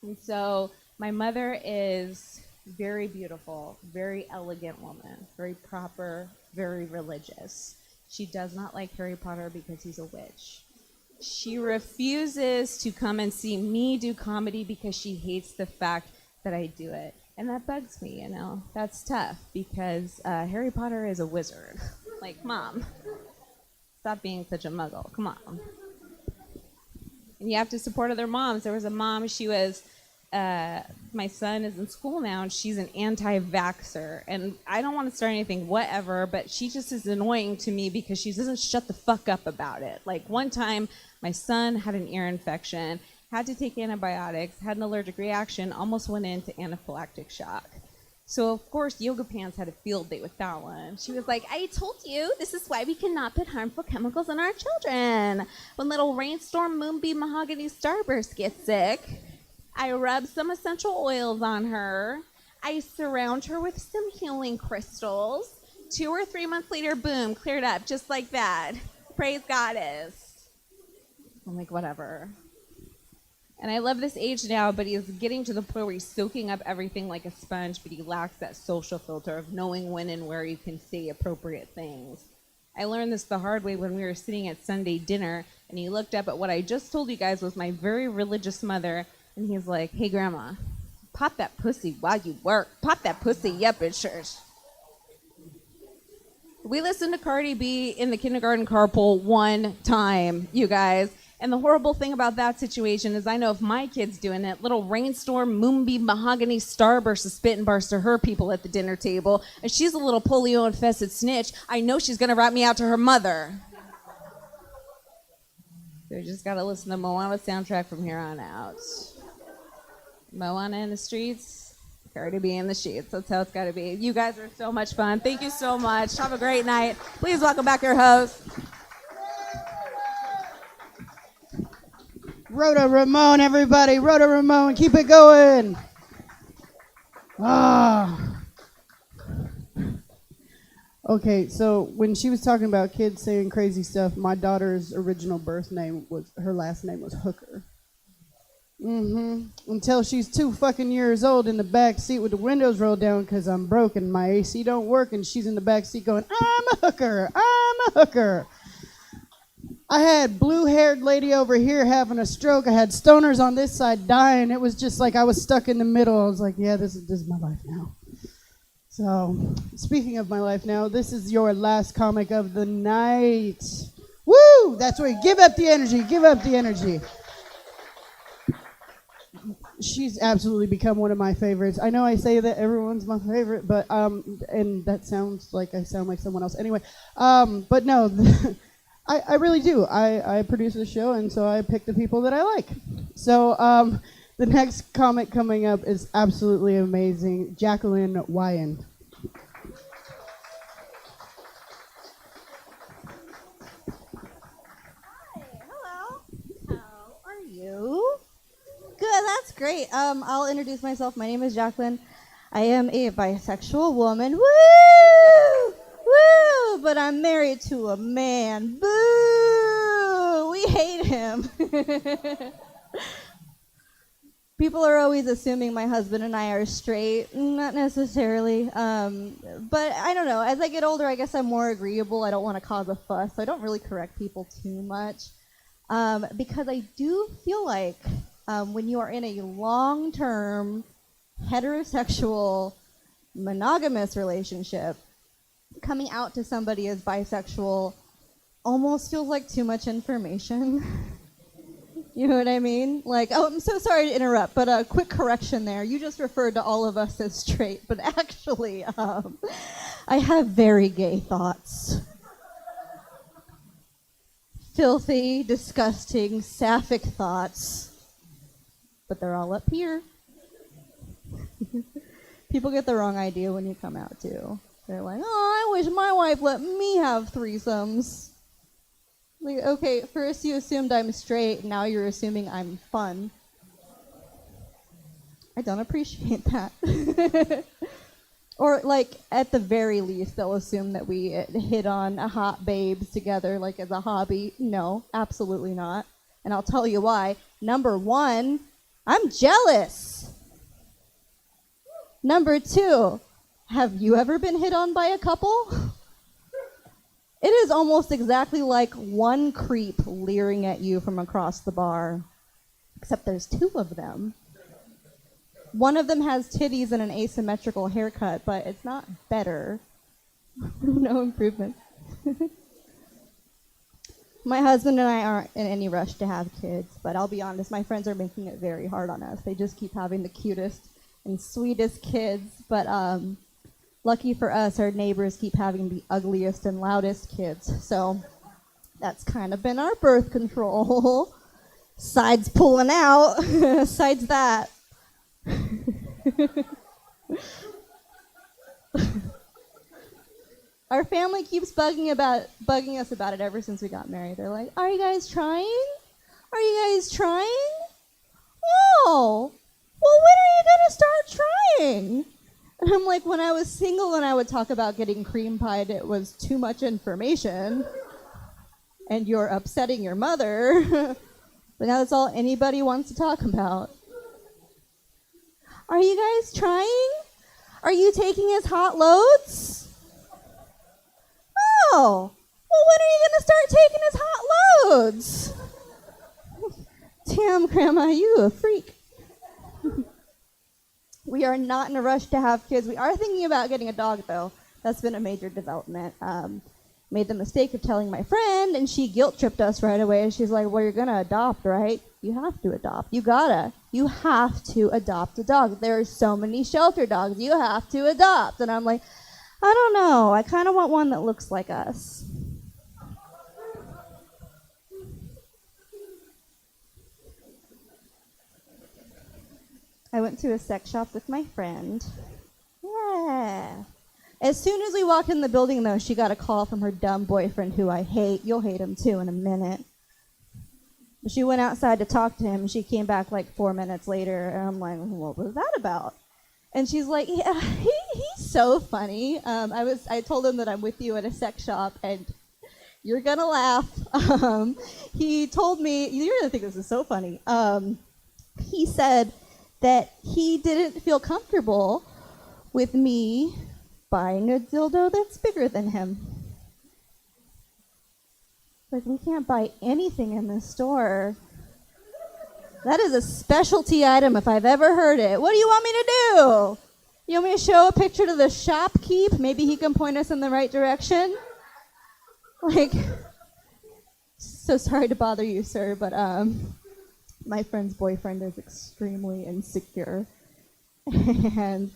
And so my mother is very beautiful, very elegant woman, very proper, very religious. She does not like Harry Potter because he's a witch. She refuses to come and see me do comedy because she hates the fact that I do it. And that bugs me, That's tough because Harry Potter is a wizard. Like, Mom, stop being such a muggle. Come on. And you have to support other moms. There was a mom, she was my son is in school now, and she's an anti-vaxxer. And I don't want to start anything, whatever, but she just is annoying to me because she doesn't shut the fuck up about it. Like, one time, my son had an ear infection, had to take antibiotics, had an allergic reaction, almost went into anaphylactic shock. So, of course, Yoga Pants had a field day with that one. She was like, I told you, this is why we cannot put harmful chemicals in our children. When little Rainstorm Moonbeam Mahogany Starburst gets sick, I rub some essential oils on her. I surround her with some healing crystals. 2 or 3 months later, boom, cleared up just like that. Praise Goddess. I'm like, whatever. And I love this age now, but he's getting to the point where he's soaking up everything like a sponge, but he lacks that social filter of knowing when and where you can say appropriate things. I learned this the hard way when we were sitting at Sunday dinner, and he looked up at what I just told you guys was my very religious mother, and he's like, hey, Grandma, pop that pussy while you work. Pop that pussy up at church. We listened to Cardi B in the kindergarten carpool one time, you guys. And the horrible thing about that situation is I know if my kid's doing it, little Rainstorm Moonbeam Mahogany Starburst is spitting bars to her people at the dinner table, and she's a little polio-infested snitch, I know she's going to rat me out to her mother. So you just got to listen to Moana soundtrack from here on out. Moana in the streets, Cardi B in the sheets. That's how it's got to be. You guys are so much fun. Thank you so much. Have a great night. Please welcome back your host. Rhoda Ramone, everybody. Rhoda Ramone, keep it going. Okay, so when she was talking about kids saying crazy stuff, my daughter's original her last name was Hooker. Until she's 2 fucking years old in the back seat with the windows rolled down because I'm broke and my AC don't work, and she's in the back seat going, I'm a hooker, I'm a hooker. I had blue-haired lady over here having a stroke. I had stoners on this side dying. It was just like I was stuck in the middle. I was like, yeah, this is my life now. So, speaking of my life now, this is your last comic of the night. Woo! That's right. Give up the energy. Give up the energy. She's absolutely become one of my favorites. I know I say that everyone's my favorite, but and that sounds like I sound like someone else. Anyway, but no, I really do. I produce the show, and so I pick the people that I like. So the next comic coming up is absolutely amazing, Jacqueline Wyan. You? Good, that's great. I'll introduce myself. My name is Jacqueline. I am a bisexual woman. Woo! Woo! But I'm married to a man. Boo! We hate him. People are always assuming my husband and I are straight. Not necessarily. But I don't know. As I get older, I guess I'm more agreeable. I don't want to cause a fuss. So I don't really correct people too much. Because I do feel like when you are in a long-term heterosexual monogamous relationship, coming out to somebody as bisexual almost feels like too much information. You know what I mean? Like, oh, I'm so sorry to interrupt, but a quick correction there. You just referred to all of us as straight, but actually, I have very gay thoughts. Filthy, disgusting, sapphic thoughts. But they're all up here. People get the wrong idea when you come out, too. They're like, oh, I wish my wife let me have threesomes. Like, okay, first you assumed I'm straight, now you're assuming I'm fun. I don't appreciate that. Or, like, at the very least, they'll assume that we hit on hot babes together, like, as a hobby. No, absolutely not. And I'll tell you why. Number 1, I'm jealous. Number 2, have you ever been hit on by a couple? It is almost exactly like one creep leering at you from across the bar. Except there's 2 of them. One of them has titties and an asymmetrical haircut, but it's not better. No improvement. My husband and I aren't in any rush to have kids, but I'll be honest, my friends are making it very hard on us. They just keep having the cutest and sweetest kids, but lucky for us, our neighbors keep having the ugliest and loudest kids, so that's kind of been our birth control. Sides pulling out, sides that. Our family keeps bugging us about it ever since we got married. They're like, "Are you guys trying? Are you guys trying? Oh, well, when are you gonna start trying?" And I'm like, when I was single and I would talk about getting cream pied, it was too much information, and you're upsetting your mother. But now that's all anybody wants to talk about. Are you guys trying? Are you taking his hot loads? Oh, well, when are you going to start taking his hot loads? Damn, Grandma, you a freak. We are not in a rush to have kids. We are thinking about getting a dog, though. That's been a major development. Made the mistake of telling my friend, and she guilt-tripped us right away. And she's like, well, you're going to adopt, right? You have to adopt. You have to adopt a dog. There are so many shelter dogs. You have to adopt. And I'm like, I don't know. I kind of want one that looks like us. I went to a sex shop with my friend. Yeah. As soon as we walked in the building, though, she got a call from her dumb boyfriend, who I hate. You'll hate him, too, in a minute. She went outside to talk to him, and she came back like 4 minutes later, and I'm like, what was that about? And she's like, yeah, he's so funny. I told him that I'm with you at a sex shop, and you're gonna laugh. He told me, you're gonna think this is so funny. He said that he didn't feel comfortable with me buying a dildo that's bigger than him. Like, we can't buy anything in this store. That is a specialty item if I've ever heard it. What do you want me to do? You want me to show a picture to the shopkeep? Maybe he can point us in the right direction? Like, so sorry to bother you, sir, but my friend's boyfriend is extremely insecure. And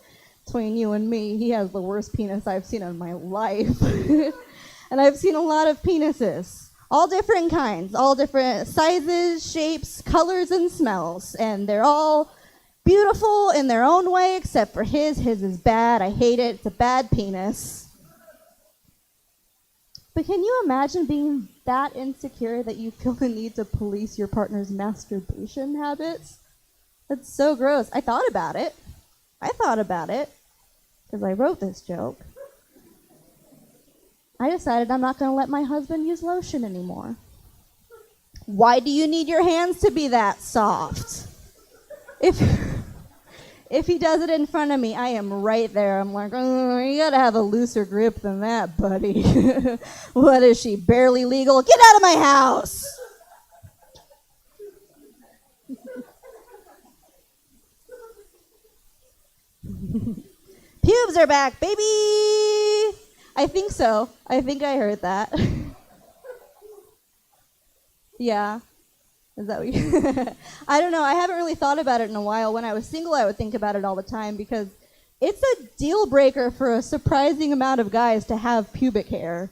between you and me, he has the worst penis I've seen in my life. And I've seen a lot of penises. All different kinds, all different sizes, shapes, colors, and smells. And they're all beautiful in their own way, except for his. His is bad. I hate it. It's a bad penis. But can you imagine being that insecure that you feel the need to police your partner's masturbation habits? That's so gross. I thought about it. Because I wrote this joke. I decided I'm not going to let my husband use lotion anymore. Why do you need your hands to be that soft? If he does it in front of me, I am right there. I'm like, oh, you got to have a looser grip than that, buddy. What is she, barely legal? Get out of my house! Pubes are back, baby! I think so. I think I heard that. Yeah. Is that what you... I don't know. I haven't really thought about it in a while. When I was single, I would think about it all the time because it's a deal breaker for a surprising amount of guys to have pubic hair.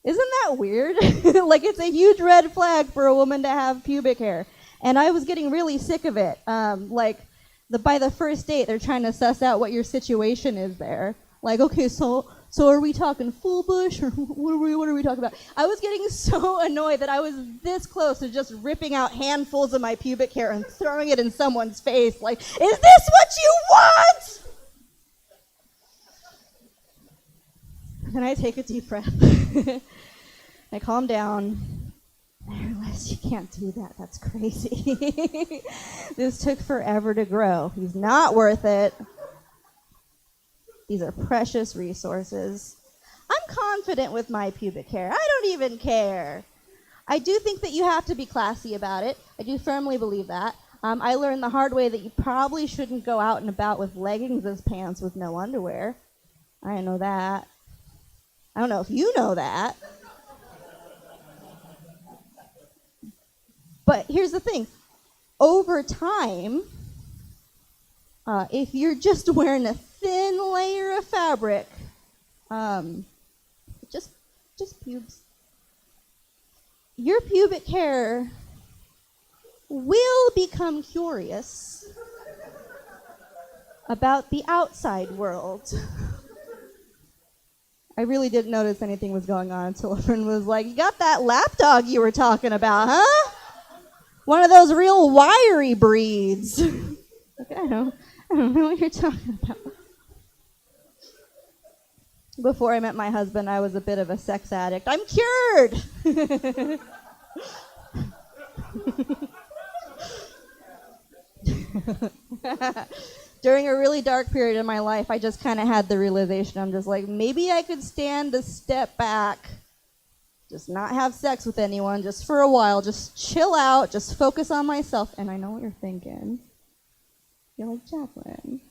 Isn't that weird? Like, it's a huge red flag for a woman to have pubic hair. And I was getting really sick of it. By the first date, they're trying to suss out what your situation is there. Like, okay, so are we talking full bush, or what are we talking about? I was getting so annoyed that I was this close to just ripping out handfuls of my pubic hair and throwing it in someone's face. Like, is this what you want? And I take a deep breath. I calm down. I realize you can't do that. That's crazy. This took forever to grow. He's not worth it. These are precious resources. I'm confident with my pubic hair. I don't even care. I do think that you have to be classy about it. I do firmly believe that. I learned the hard way that you probably shouldn't go out and about with leggings as pants with no underwear. I didn't know that. I don't know if you know that. But here's the thing. Over time, if you're just wearing a thin layer of fabric, just pubes, your pubic hair will become curious about the outside world. I really didn't notice anything was going on until a friend was like, "You got that lapdog you were talking about, huh? One of those real wiry breeds." Okay, I don't know what you're talking about. Before I met my husband, I was a bit of a sex addict. I'm cured! During a really dark period in my life, I just kind of had the realization, I'm just like, maybe I could stand a step back, just not have sex with anyone, just for a while, just chill out, just focus on myself. And I know what you're thinking. You're like, Jacqueline,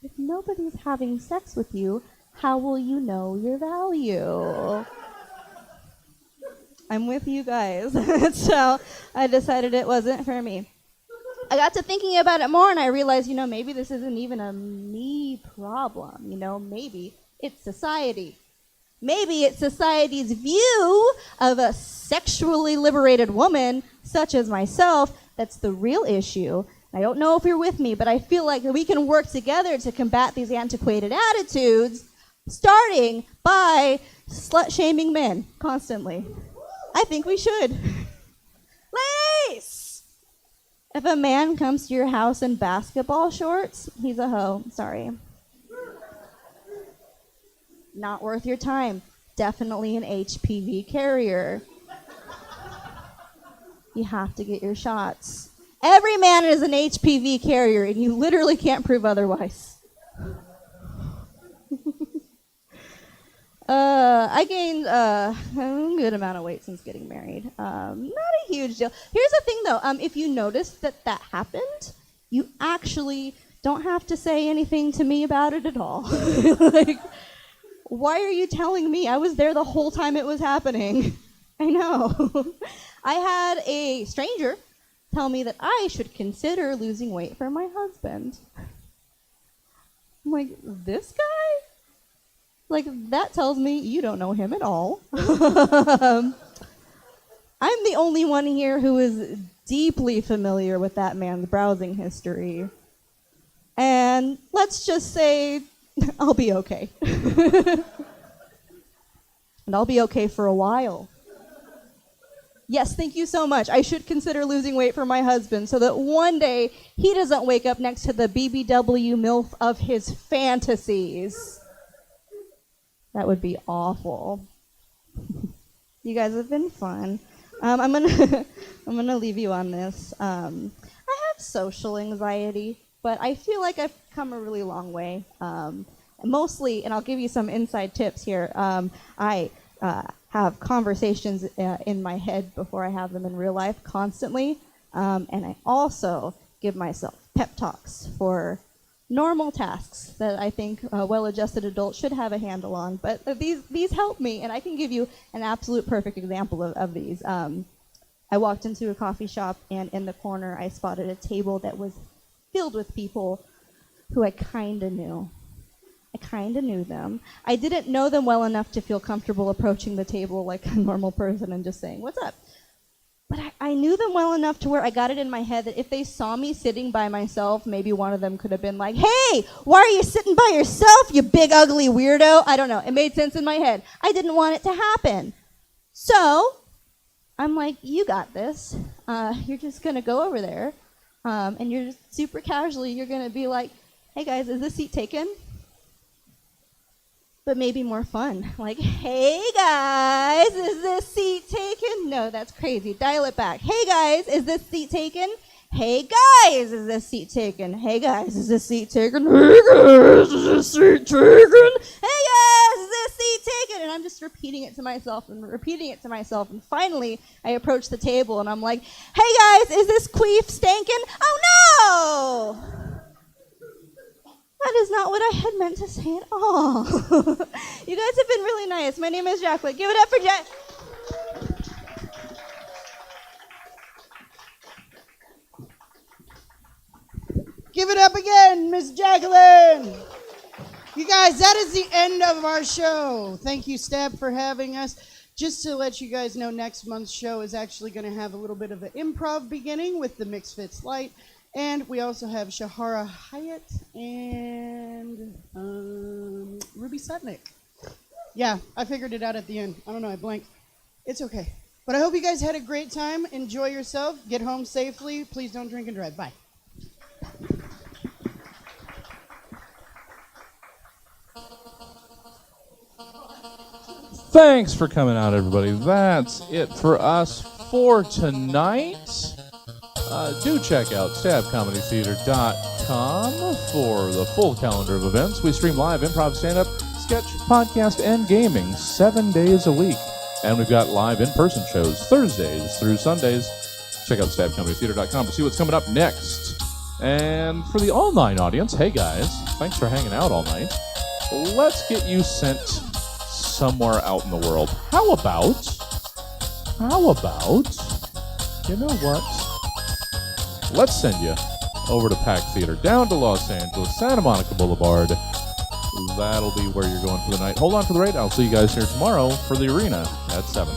if nobody's having sex with you, how will you know your value? I'm with you guys. So I decided it wasn't for me. I got to thinking about it more and I realized, maybe this isn't even a me problem. Maybe it's society. Maybe it's society's view of a sexually liberated woman, such as myself, that's the real issue. I don't know if you're with me, but I feel like we can work together to combat these antiquated attitudes, starting by slut-shaming men constantly. I think we should. Lace! If a man comes to your house in basketball shorts, he's a hoe. Sorry. Not worth your time. Definitely an HPV carrier. You have to get your shots. Every man is an HPV carrier, and you literally can't prove otherwise. I gained a good amount of weight since getting married. Not a huge deal. Here's the thing, though. If you notice that happened, you actually don't have to say anything to me about it at all. Like, why are you telling me? I was there the whole time it was happening. I know. I had a stranger tell me that I should consider losing weight for my husband. I'm like, this guy? Like, that tells me you don't know him at all. I'm the only one here who is deeply familiar with that man's browsing history. And let's just say I'll be okay. And I'll be okay for a while. Yes, thank you so much. I should consider losing weight for my husband so that one day he doesn't wake up next to the BBW MILF of his fantasies. That would be awful. You guys have been fun. I'm gonna leave you on this. I have social anxiety, but I feel like I've come a really long way. Mostly, and I'll give you some inside tips here. I have conversations in my head before I have them in real life constantly, and I also give myself pep talks for normal tasks that I think well-adjusted adults should have a handle on. But these help me, and I can give you an absolute perfect example of these. I walked into a coffee shop, and in the corner I spotted a table that was filled with people who I kind of knew. I kind of knew them. I didn't know them well enough to feel comfortable approaching the table like a normal person and just saying, "What's up?" But I knew them well enough to where I got it in my head that if they saw me sitting by myself, maybe one of them could have been like, "Hey, why are you sitting by yourself, you big ugly weirdo?" I don't know. It made sense in my head. I didn't want it to happen. So I'm like, "You got this. You're just going to go over there, and you're just super casually, you're going to be like, 'Hey guys, is this seat taken?'" But maybe more fun. Like, "Hey guys, is this seat taken?" No, that's crazy. Dial it back. "Hey guys, is this seat taken? Hey guys, is this seat taken? Hey guys, is this seat taken? Hey guys, is this seat taken? Hey guys, is this seat taken?" And I'm just repeating it to myself and repeating it to myself. And finally, I approach the table and I'm like, "Hey guys, is this queef stankin'? Oh no! That is not what I had meant to say at all." You guys have been really nice. My name is Jacqueline. Give it up for Jack. Give it up again, Miss Jacqueline. You guys, that is the end of our show. Thank you, Stab, for having us. Just to let you guys know, next month's show is actually going to have a little bit of an improv beginning with the Misfits Light. And we also have Shahara Hyatt and Ruby Sutnick. Yeah, I figured it out at the end. I don't know, I blanked. It's okay. But I hope you guys had a great time. Enjoy yourself. Get home safely. Please don't drink and drive. Bye. Thanks for coming out, everybody. That's it for us for tonight. Do check out stabcomedytheater.com for the full calendar of events. We stream live improv, stand-up, sketch, podcast, and gaming 7 days a week. And we've got live in-person shows Thursdays through Sundays. Check out stabcomedytheater.com to see what's coming up next. And for the online audience, hey guys, thanks for hanging out all night. Let's get you sent somewhere out in the world. How about, you know what? Let's send you over to Pack Theater, down to Los Angeles, Santa Monica Boulevard. That'll be where you're going for the night. Hold on for the rate. I'll see you guys here tomorrow for the arena at 7.